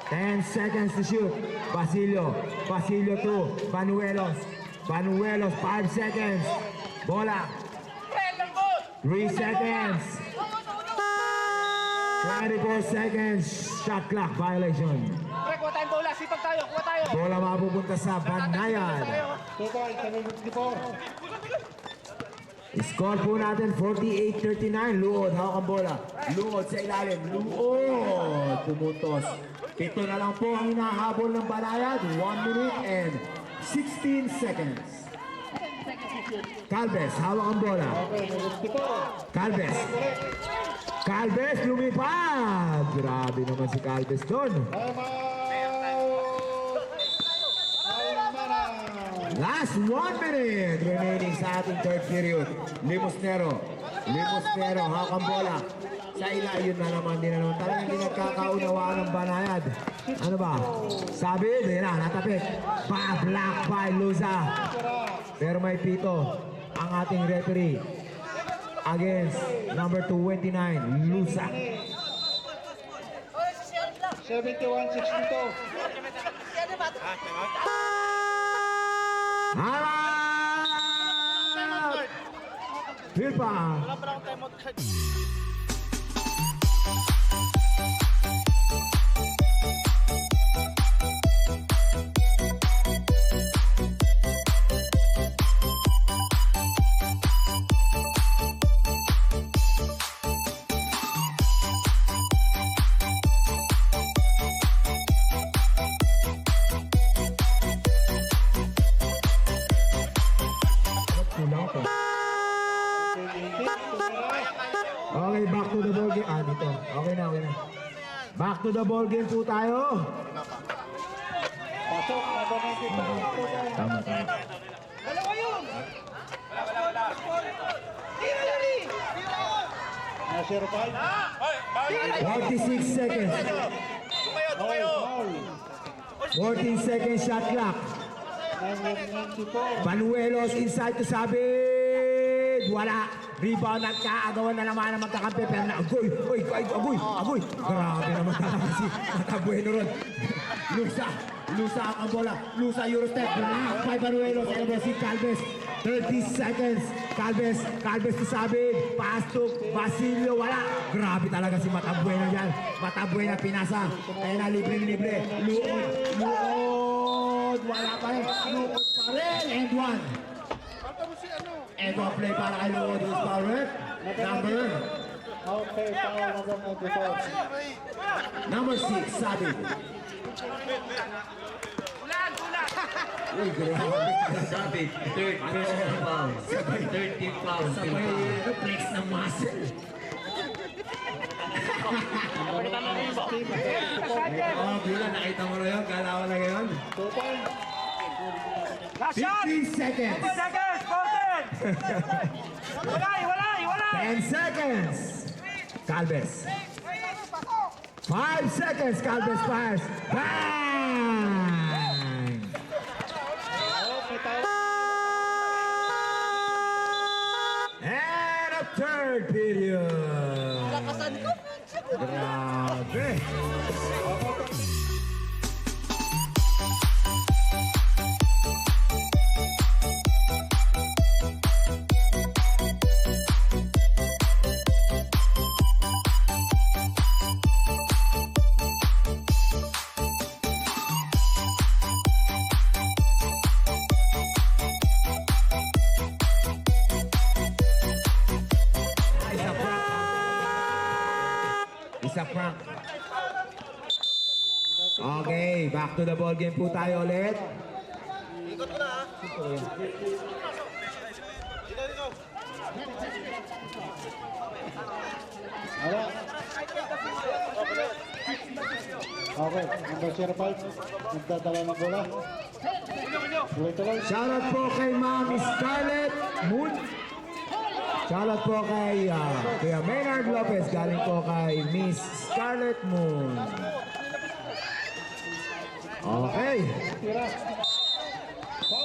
10 seconds to shoot. Basilio. Basilio to Banuelos. Banuelos. 5 seconds. Bola. 3 seconds. 24 seconds. Shot clock violation. Pre, kuha tayong bola. Sipag tayo. Kuha tayo. Bola mapupunta sa Banayad. 2 points. 754. Score po natin 48-39. Luod, hawak ang bola. Luod sa ilalim. Luod. Pumuntos. 7 na lang po ang hinahabol ng Banayad. 1 minute and 16 seconds. Calves, hawak ang bola. Okay, 74. Calves. Calves lumipad. Grabe naman si Calves doon. Last 1 minute remaining sa ating third period. Limosnero. Limosnero, hawak ang bola. Sa ilayon na naman din na naman. Talagang hindi nagkakaunawaan ng Banayad. Ano ba? Sabi, hindi na, natapik. Pa-block by Luza. Pero may pito ang ating referee against number 29, Luza. 71-62. Harap! Pilpa! Wala pa lang time out. dito. Okay na, okay na. Back to the ball game po tayo. Pasok, number 95. Tama, tama. Na 05. 46 seconds. Foul. 14 seconds shot clock. Number 94. Banuelos inside to Sabit. Wala. Rebound at kaagawan na naman ang magkakampi. Pero na, agoy. Oy, agoy. Grabe naman talaga si Matabueno ron. Lusa ang bola. Lusa Eurostep. Block by Banuelos. Ano ba si Calves? 30 seconds. Calves to Sabit. Pass to Basilio. Wala. Grabe talaga si Matabueno dyan. Matabueno pinasa. Kaya na libre. Luod. Wala pa rin. Luod pa rin. And one. And one play para kay Luod. Who's foul rep? Okay, foul number 94. Number 6, Sabit. Uy, grabe. Sabit, third personal foul. 13 foul. Sabay, flex ng muscle. Oh, Bila, nakita mo na yun? Kala ko na yun? 2 points. Last shot! 15 seconds. 10 seconds! 14! Walay! 10 seconds. Calves. 5 seconds. Calves fires. Bang! And a third period. Grabe. Isa prank. Okay, back to the ball game po tayo ulit. Wala. Okay, number 05. Nagdadala ng bola. Tuloy-tuloy. Shoutout po kay Ma'am Scarlett Moon. Shoutout po kay Kuya Maynard Lopez. Galing po kay Miss Scarlett Moon. Okay. Tira.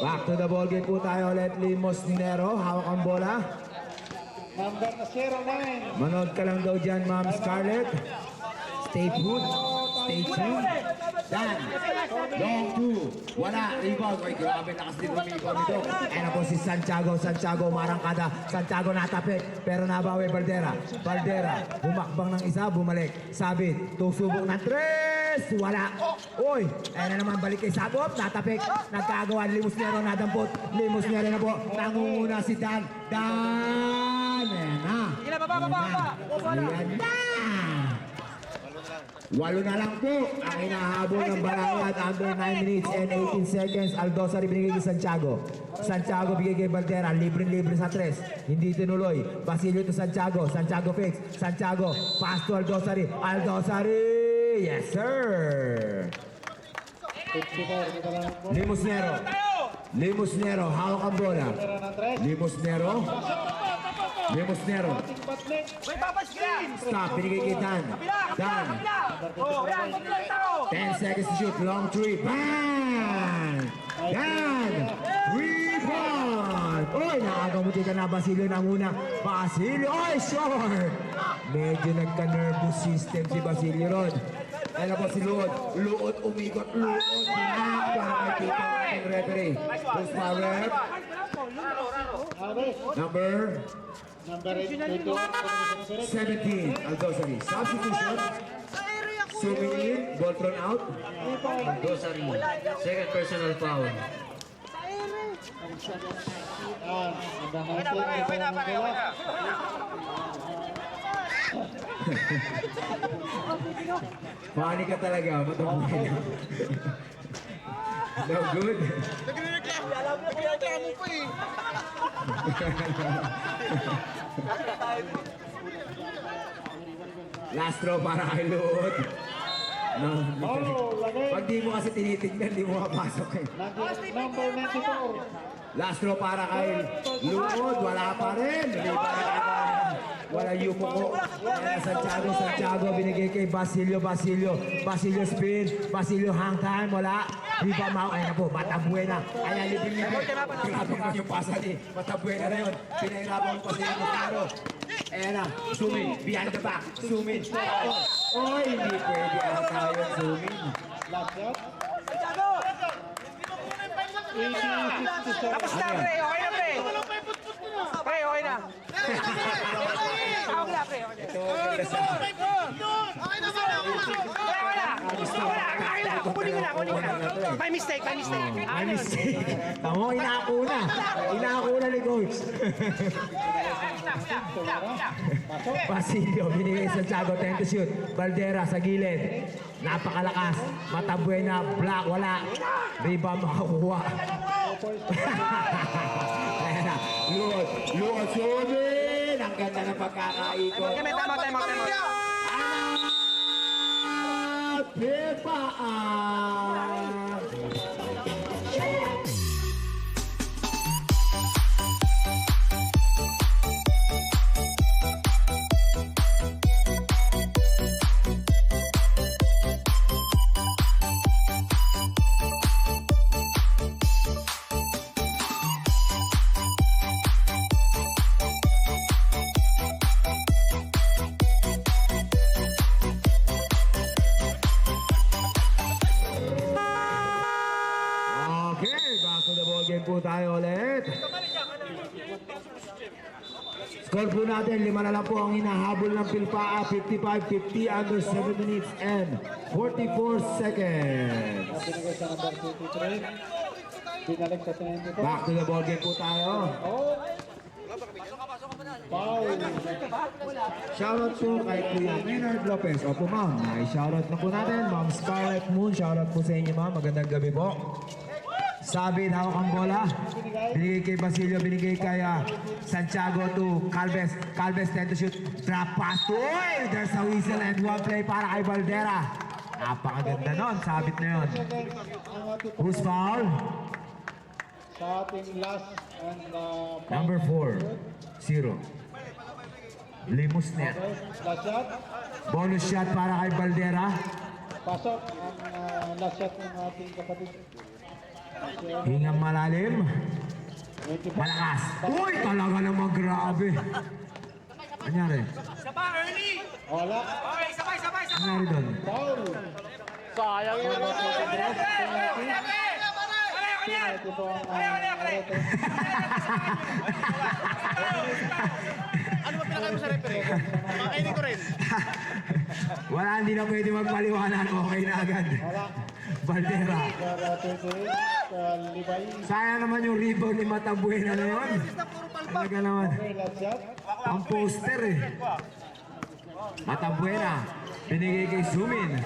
Back to the ball game po tayo ulit. Limos Ninero. Hawak ang bola. Number 09. Manood ka lang daw dyan, Ma'am Scarlett. Stay put. Stay tuned. Dan. Long two. Wala. Rebound. Ay, grabe. Lakas din rumibon nito. Ayan na po si Santiago. Santiago marangkada. Santiago natapik. Pero nabawi Baldera. Bumakbang ng isa. Bumalik. Sabit. Tusubok ng tres. Wala. Uy. Ayan na naman. Balik kay Sabop. Natapik. Nagkagawa. Limos Nero. Nadampot. Limos Nero na po. Nangunguna si Dan. Ayan na. Ayan na. Walo na lang po ang hinahabol ng Balangad under 9 minutes and 18 seconds. Aldosari binigay kay Santiago. Santiago bigay kay Baldera. Libre-libre sa 3. Hindi tinuloy. Basilio to Santiago. Santiago fix. Santiago. Pass to Aldosari. Aldosari. Yes, sir. 54. Nagdala ng bola. Limos Nero. Hawak ang bola. Tira ng 3. Limos Nero. Patnik. May papaskrin! Stop. Binigay kay Dan. Dan. Oh, yan! Maglang tao! 10 seconds to shoot. Long three. Bang! Dan! Rebound! Uy, nakagamuti ka na. Basilio na muna. Basilio. Oy, short! Medyo nagka-nervous system si Basilio ron. Ayan po si Luod. Luod, umikot. Luod. Binak. Para makikita ang ating referee. Who's foul ref? Number 8. 17. Aldosari. Substitution. Zooming in. Ball thrown out. Dosari, second personal foul. Number 19. Nagdala ng bola. Funny ka talaga. Matabuhay na. No good. Alam niya, pinagreklamo pa eh. Last throw para kay Luod. No, Oh, lagay. pag di mo kasi tinitignan, di mo mapasok eh. Number 94. Last throw para kay Luod, wala pa rin. Wala yumuko. Kaya Santiago, binigay kay Basilio spin, Basilio hang time, wala. Riba Mau, ay na po, Matabuena. Ayan, libin. Grabe nga yung pasa ni Matabuena na yun. Pinahirapan mo pa sila ng karo. Ayan na, Sumin, behind the back, Sumin. Oy, hindi pwede ang tayo, Sumin. Last shot. Tapos na, pre. Okay na, pre. Pre, okay na. Okay na, pre. Okay na. Ito, ganda sa... Okay na ba? Okay na. Kunin ko na. May mistake. Ay, mistake. Tamo, inaakuna ni Coach. Basilio, binigay sa Santiago, 10 to shoot. Baldera sa gilid. Napakalakas. Matabuena, black, wala. Rebound makakuha. Ayan na. Luod, Sumin. Ang ganda ng pagkakaikot. Tama. Pipaan. Okay, back to the ball game po tayo ulit. Score po natin, 5 na lang po ang hinahabol ng Pilpaa, 55-50 under 7 minutes and 44 seconds. Binigay sa number 23. Binalik sa 24. Back to the ball game po tayo. Foul. Shoutout po kay Kuya Maynard Lopez. Opo ma'am, shoutout na po natin. Ma'am Scarlett Moon, shoutout po sa inyo ma'am. Magandang gabi po. Sabit, hawak ang bola. Binigay kay Basilio, binigay kay Santiago to Calves. Calves 10 to shoot. Drop pass to, there's a whistle and one play para kay Baldera. Napakaganda nun, sabit na yun. Ang ating Who's foul? sa ating last and Number 4, 0. Limus net. last shot. Bonus shot para kay Baldera. Pasok ang last shot ng ating kapatid. Hingang malalim. 25. Malakas. Uy, talaga naman grabe. Anyari? Saba, early. Wala. Okay, sabay. Anyari doon? Foul. Sayang yun. Ito po ang arete. Ano ba pinakain mo sa referee? Makainin ko rin. Wala, hindi na pwede magpaliwanag. Okay na agad. Baldera. Para 28. Libay. Sayang naman yung rebound ni Matabuena na yun. Talaga naman. Okay, last shot. Ang poster eh. Matabuena. Binigay kay Sumin.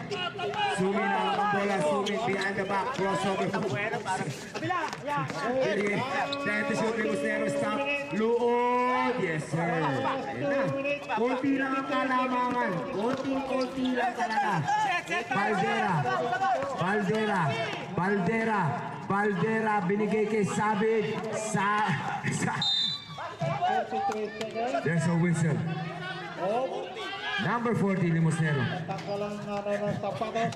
Sumin ang bola. Sumin behind the back. Crossover. Binigay. Dahil to shoot ni Lucero. Stop. Luod. Yes sir. Ayan na. Konti lang ang kalamangan. Konti lang talaga. Baldera. Binigay kay Sabit. 33 seconds. There's a whistle. Oh, Number 40, Limosnero. tanggalan na ng sapatos.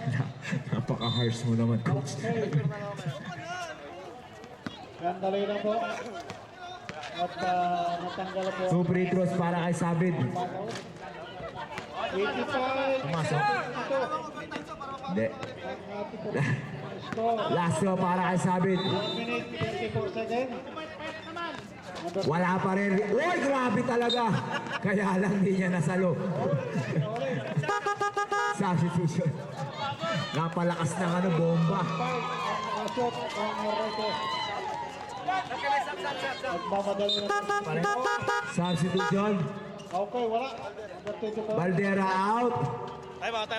Napaka-harsh mo naman, coach. Gandali na po. At natanggal po. Two free throws para kay Sabid. 85. Pumasok. Hindi. Score. Last throw para kay Sabid. 1 minute, 24 seconds. Wala pa rin. Uy, grabe talaga. Kaya lang di niya nasalo. Substitution. Napalakas ng bomba. Pasok ang Morocco. Nagmamadali na. Substitution. Okay, wala. Number 24. Baldera out. Time out.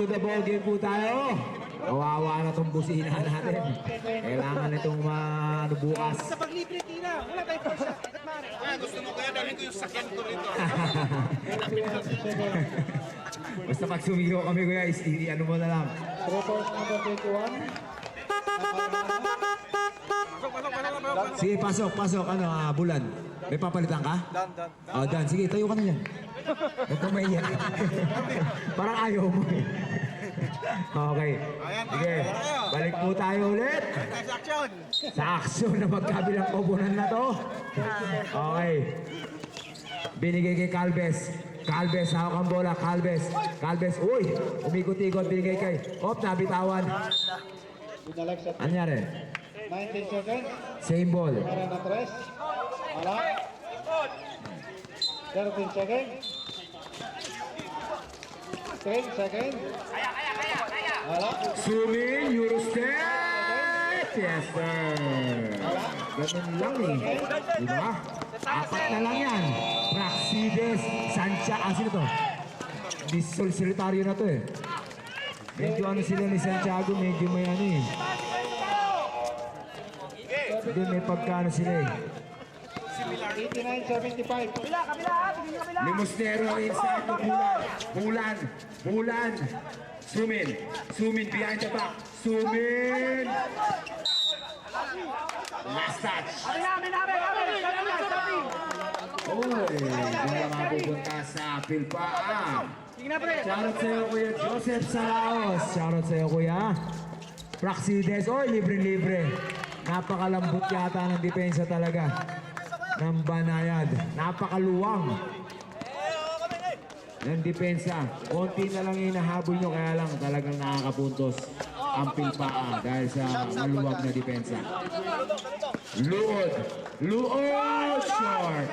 to the ball game po tayo. Kawawa na itong busina natin. Kailangan itong ano bukas. Sa paglibre, Tina. Wala tayong porsa. Bakit maaari? Gusto mo kaya dalhin ko yung sakyan ko rito. Basta pag sumigaw kami kuya, ano mo na lang. 3 points number 21. Sige, pasok. Bulan. May papalitan ka? Dan. Dan. Sige, tayo ka na yan. Huwag kang maiyak. Parang ayaw mo eh. Okay. Sige, balik po tayo ulit. Sa aksyon na magkabilang koponan na to. Okay. Binigay kay Calves. Calves, hawak ang bola. Calves, uy! Umikot-ikot, binigay kay... nabitawan. Binalag sa Anyari? 19 seconds. Same ball. Para na 3. Wala. 13 seconds. 10 seconds. Wala. Sumin, Eurostep! Yes, sir! Ganun lang eh. Diba? 4 na lang yan. Praxides, Santiago. Sino to? Di solitario na to eh. Medyo sila ni Santiago, medyo may eh. Hindi, may pagkano sila eh. 89-75. Limosnero ang inside ng Bulan. Sumin behind the back. Sumin! Last touch. Uy, hindi na mapupunta sa Pilpaa. Shoutout sa'yo Kuya Joseph Saraos. Shoutout sa'yo Kuya. Praxides, libre. Napakalambot yata ng depensa talaga ng Banayad. Napakaluwang ng depensa. Konti na lang hinahabol nyo, kaya lang talagang nakakapuntos ang Pilpaa dahil sa maluwag na depensa. Luod, short.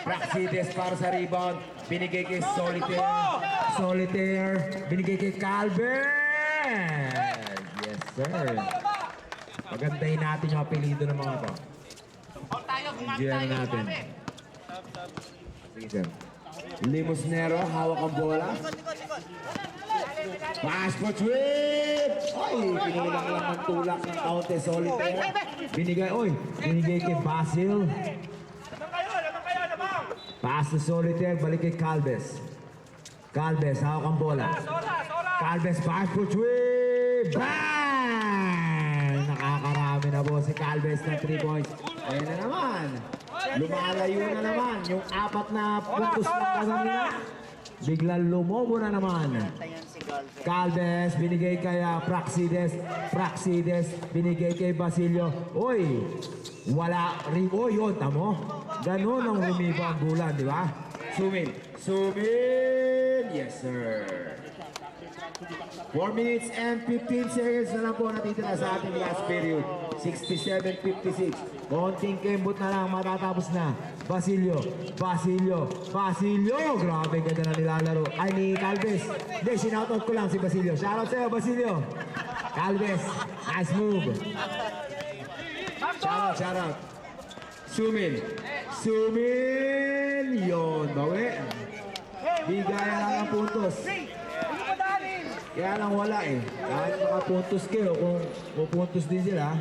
Praxides para sa rebound. Binigay kay Solitaire. Binigay kay Calvin. Yes, sir. Pagandahin natin yung apelido ng mga to. Enjoy natin. Sige, sir. Limosnero, hawak ang bola. Pass for trip! Pinilang lang ng tulak ng Kaunte Solitaire. Binigay kay Basil. Pass to Solitaire, balik kay Calves. Hawak ang bola. Calves, pass for trip! Bang! Nakakarami na po si Calves ng 3 points. Ayan na naman. Lumalayo na naman. Yung 4 na puntos ng kasamina. Biglang lumobo na naman. Calves, binigay kay Praxides, binigay kay Basilio. Wala rin. Yun, tamo. Ganon ang rumiba ang Bulan, di ba? Sumin. Yes, sir. 4 minutes and 15 seconds na lang po natitira sa ating last period. 67-56. Konting kembot na lang, matatapos na. Basilio. Grabe, ganda na nilalaro. Ay, ni Calves. Hindi, sinoutout ko lang si Basilio. Shoutout sa'yo, Basilio. Calves, nice move. Shoutout. Sumin. Yun, bawi. Bigaya lang ang puntos. Kaya lang wala eh. Kahit makapuntos kayo, kung pupuntos din sila,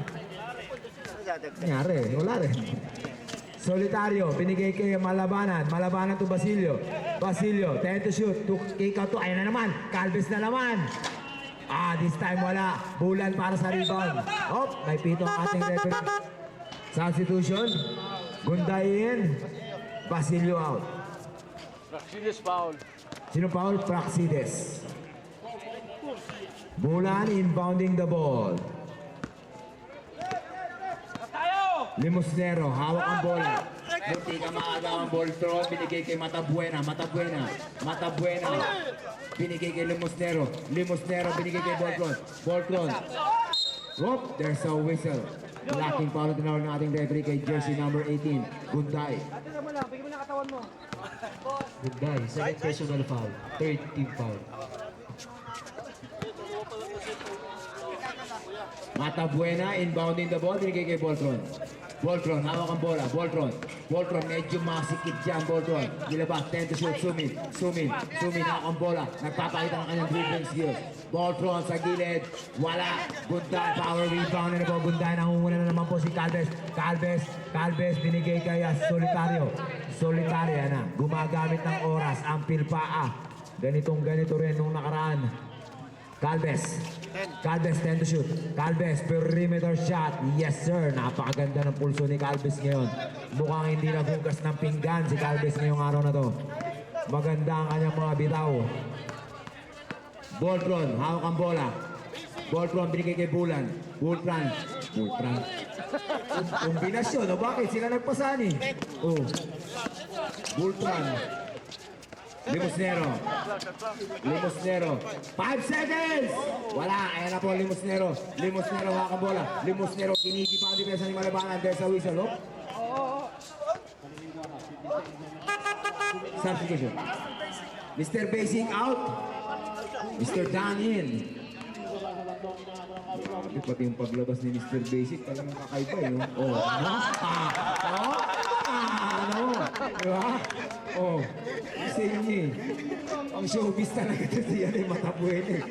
nangyari, wala rin. Solitario, binigay kay Malabanan to Basilio, 10 to shoot, kick out to, ayun na naman, Calves na naman. This time wala, Bulan para sa rebound. May pito ang ating referee. Substitution, Gundayin, Basilio out. Praxides foul. Sino foul? Praxides. Bulan inbounding the ball. Limosnero, hawak ang bola. Buti ka maagaw ang ball throw. Binigay kay Matabuena. Binigay kay Limosnero. Binigay kay Boltron. There's a whistle. Lacking foul tinawag ng ating referee kay jersey number 18, Gunday. Bigyan mo lang katawan mo. Gunday, second personal foul. Third team foul. Matabuena inbounding the ball. Binigay kay Boltron. Voltron, hawak ang bola. Voltron, medyo masikip dyan, Voltron. Nilabas, 10 to shoot, Sumin, hawak ang bola. Nagpapakita ng kanyang dribbling skills. Voltron sa gilid, wala. Gunday, power rebound na po. Gunday, nangunguna na naman po si Calves. Calves, binigay kay Solitario na. Gumagamit ng oras ang Pilpaa. Ganito rin nung nakaraan. Calves, 10 to shoot. Calves, perimeter shot. Yes sir, napakaganda ng pulso ni Calves ngayon. Mukhang hindi nagugas ng pinggan si Calves ngayong araw na to. Maganda ang kanyang mga bitaw. Voltron, hawak ang bola. Voltron, binigay kay Bulan. Voltran. Kombinasyon, o bakit? Sila nagpasan eh. Oh. Voltran. Limosnero. 5 seconds! Wala, ayan na po Limosnero, hawak ang bola. Limosnero, kinigi pa ang depensa ni Malabanan. There's a whistle, oh. Substitution. Mr. Basic out. Mr. Dan in. Pati yung paglabas ni Mr. Basic talagang kakaiba eh. Oh, ano? Ano? Diba? Oh, kasi yun eh. Ang showbiz talaga kasi yan eh, matabuhin eh.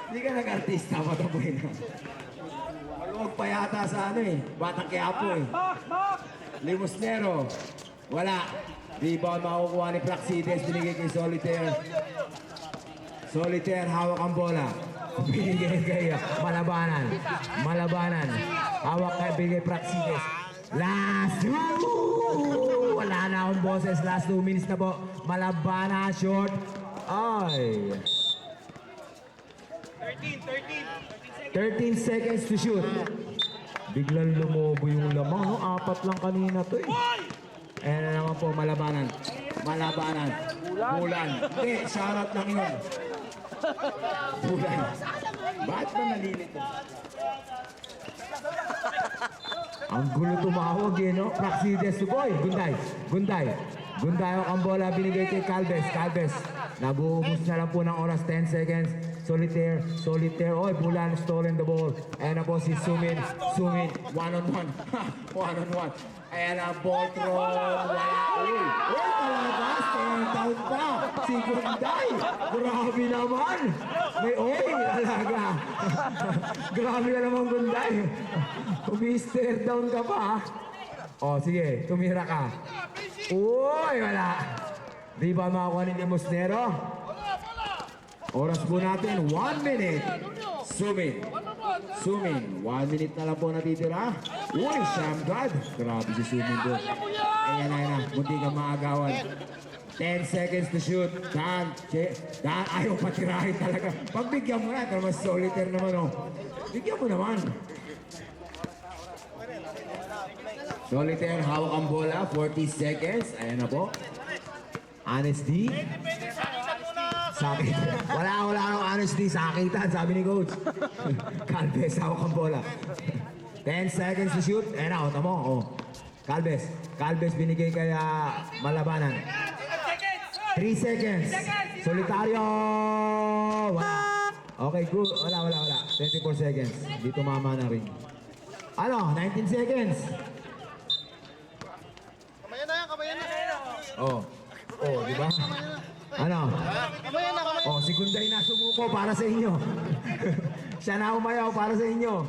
Hindi ka nag-artista, matabuhin na. Maluwag pa yata sa ano eh, Batang Quiapo eh. Limosnero, wala. Rebound makukuha ni Praxides, binigay kay Solitaire, hawak ang bola. Binigay kay Malabanan. Hawak kay binigay Praxides. Last 2! Wala na akong boses. Last 2 minutes na po. Malabanan, short. Ay. 13 seconds to shoot. Biglang lumobo yung lamang. No? 4 lang kanina to eh. Ayan na naman po, Malabanan. Bulan. Hindi, shoutout lang yun. Bulan. Bakit ba nalilito? Ang gulo tumawag eh, no? Praxides to boy. Gunday ang bola binigay kay Calves. Nabuubos na lang po ng oras, 10 seconds. Solitaire. Oy, Bulan stolen the ball. Ayan na po si Sumin. One-on-one. Ayan na, Voltron. Wala. Uy, talagas. 10 down pa. Si Gunday. Grabe naman. Talaga. Grabe na naman, Gunday. Umi-stare down ka pa. O, sige. Tumira ka. Uy, wala. Di ba makakuha ni Limosnero? Oras po natin, 1 minute. Sumin. 1 minute na lang po natitira. Uy, Shamgad. Grabe si Sumin doon. Ayan na. Munti kang maagawan. 10 seconds to shoot. Dan, ayaw patirahin talaga. Pagbigyan mo na, ito mas Solitaire naman, oh. Bigyan mo naman. Solitaire, hawak ang bola. 40 seconds. Ayan na po. Honesty. Sakit. Wala nang honesty. Sakitan, sabi ni coach. Calves, hawak ang bola. 10 seconds to shoot. Ayan na, tamo. Oh. Calves binigay kay Malabanan. 3 seconds. Solitario. Wala. Okay, good. Wala. 24 seconds. Di tumama na rin. 19 seconds. Kamayan na. Oh, di ba? Si Gunday na sumuko para sa inyo. Siya na umayaw para sa inyo.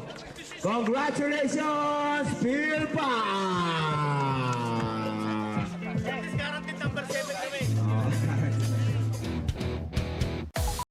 Congratulations, Pilpa!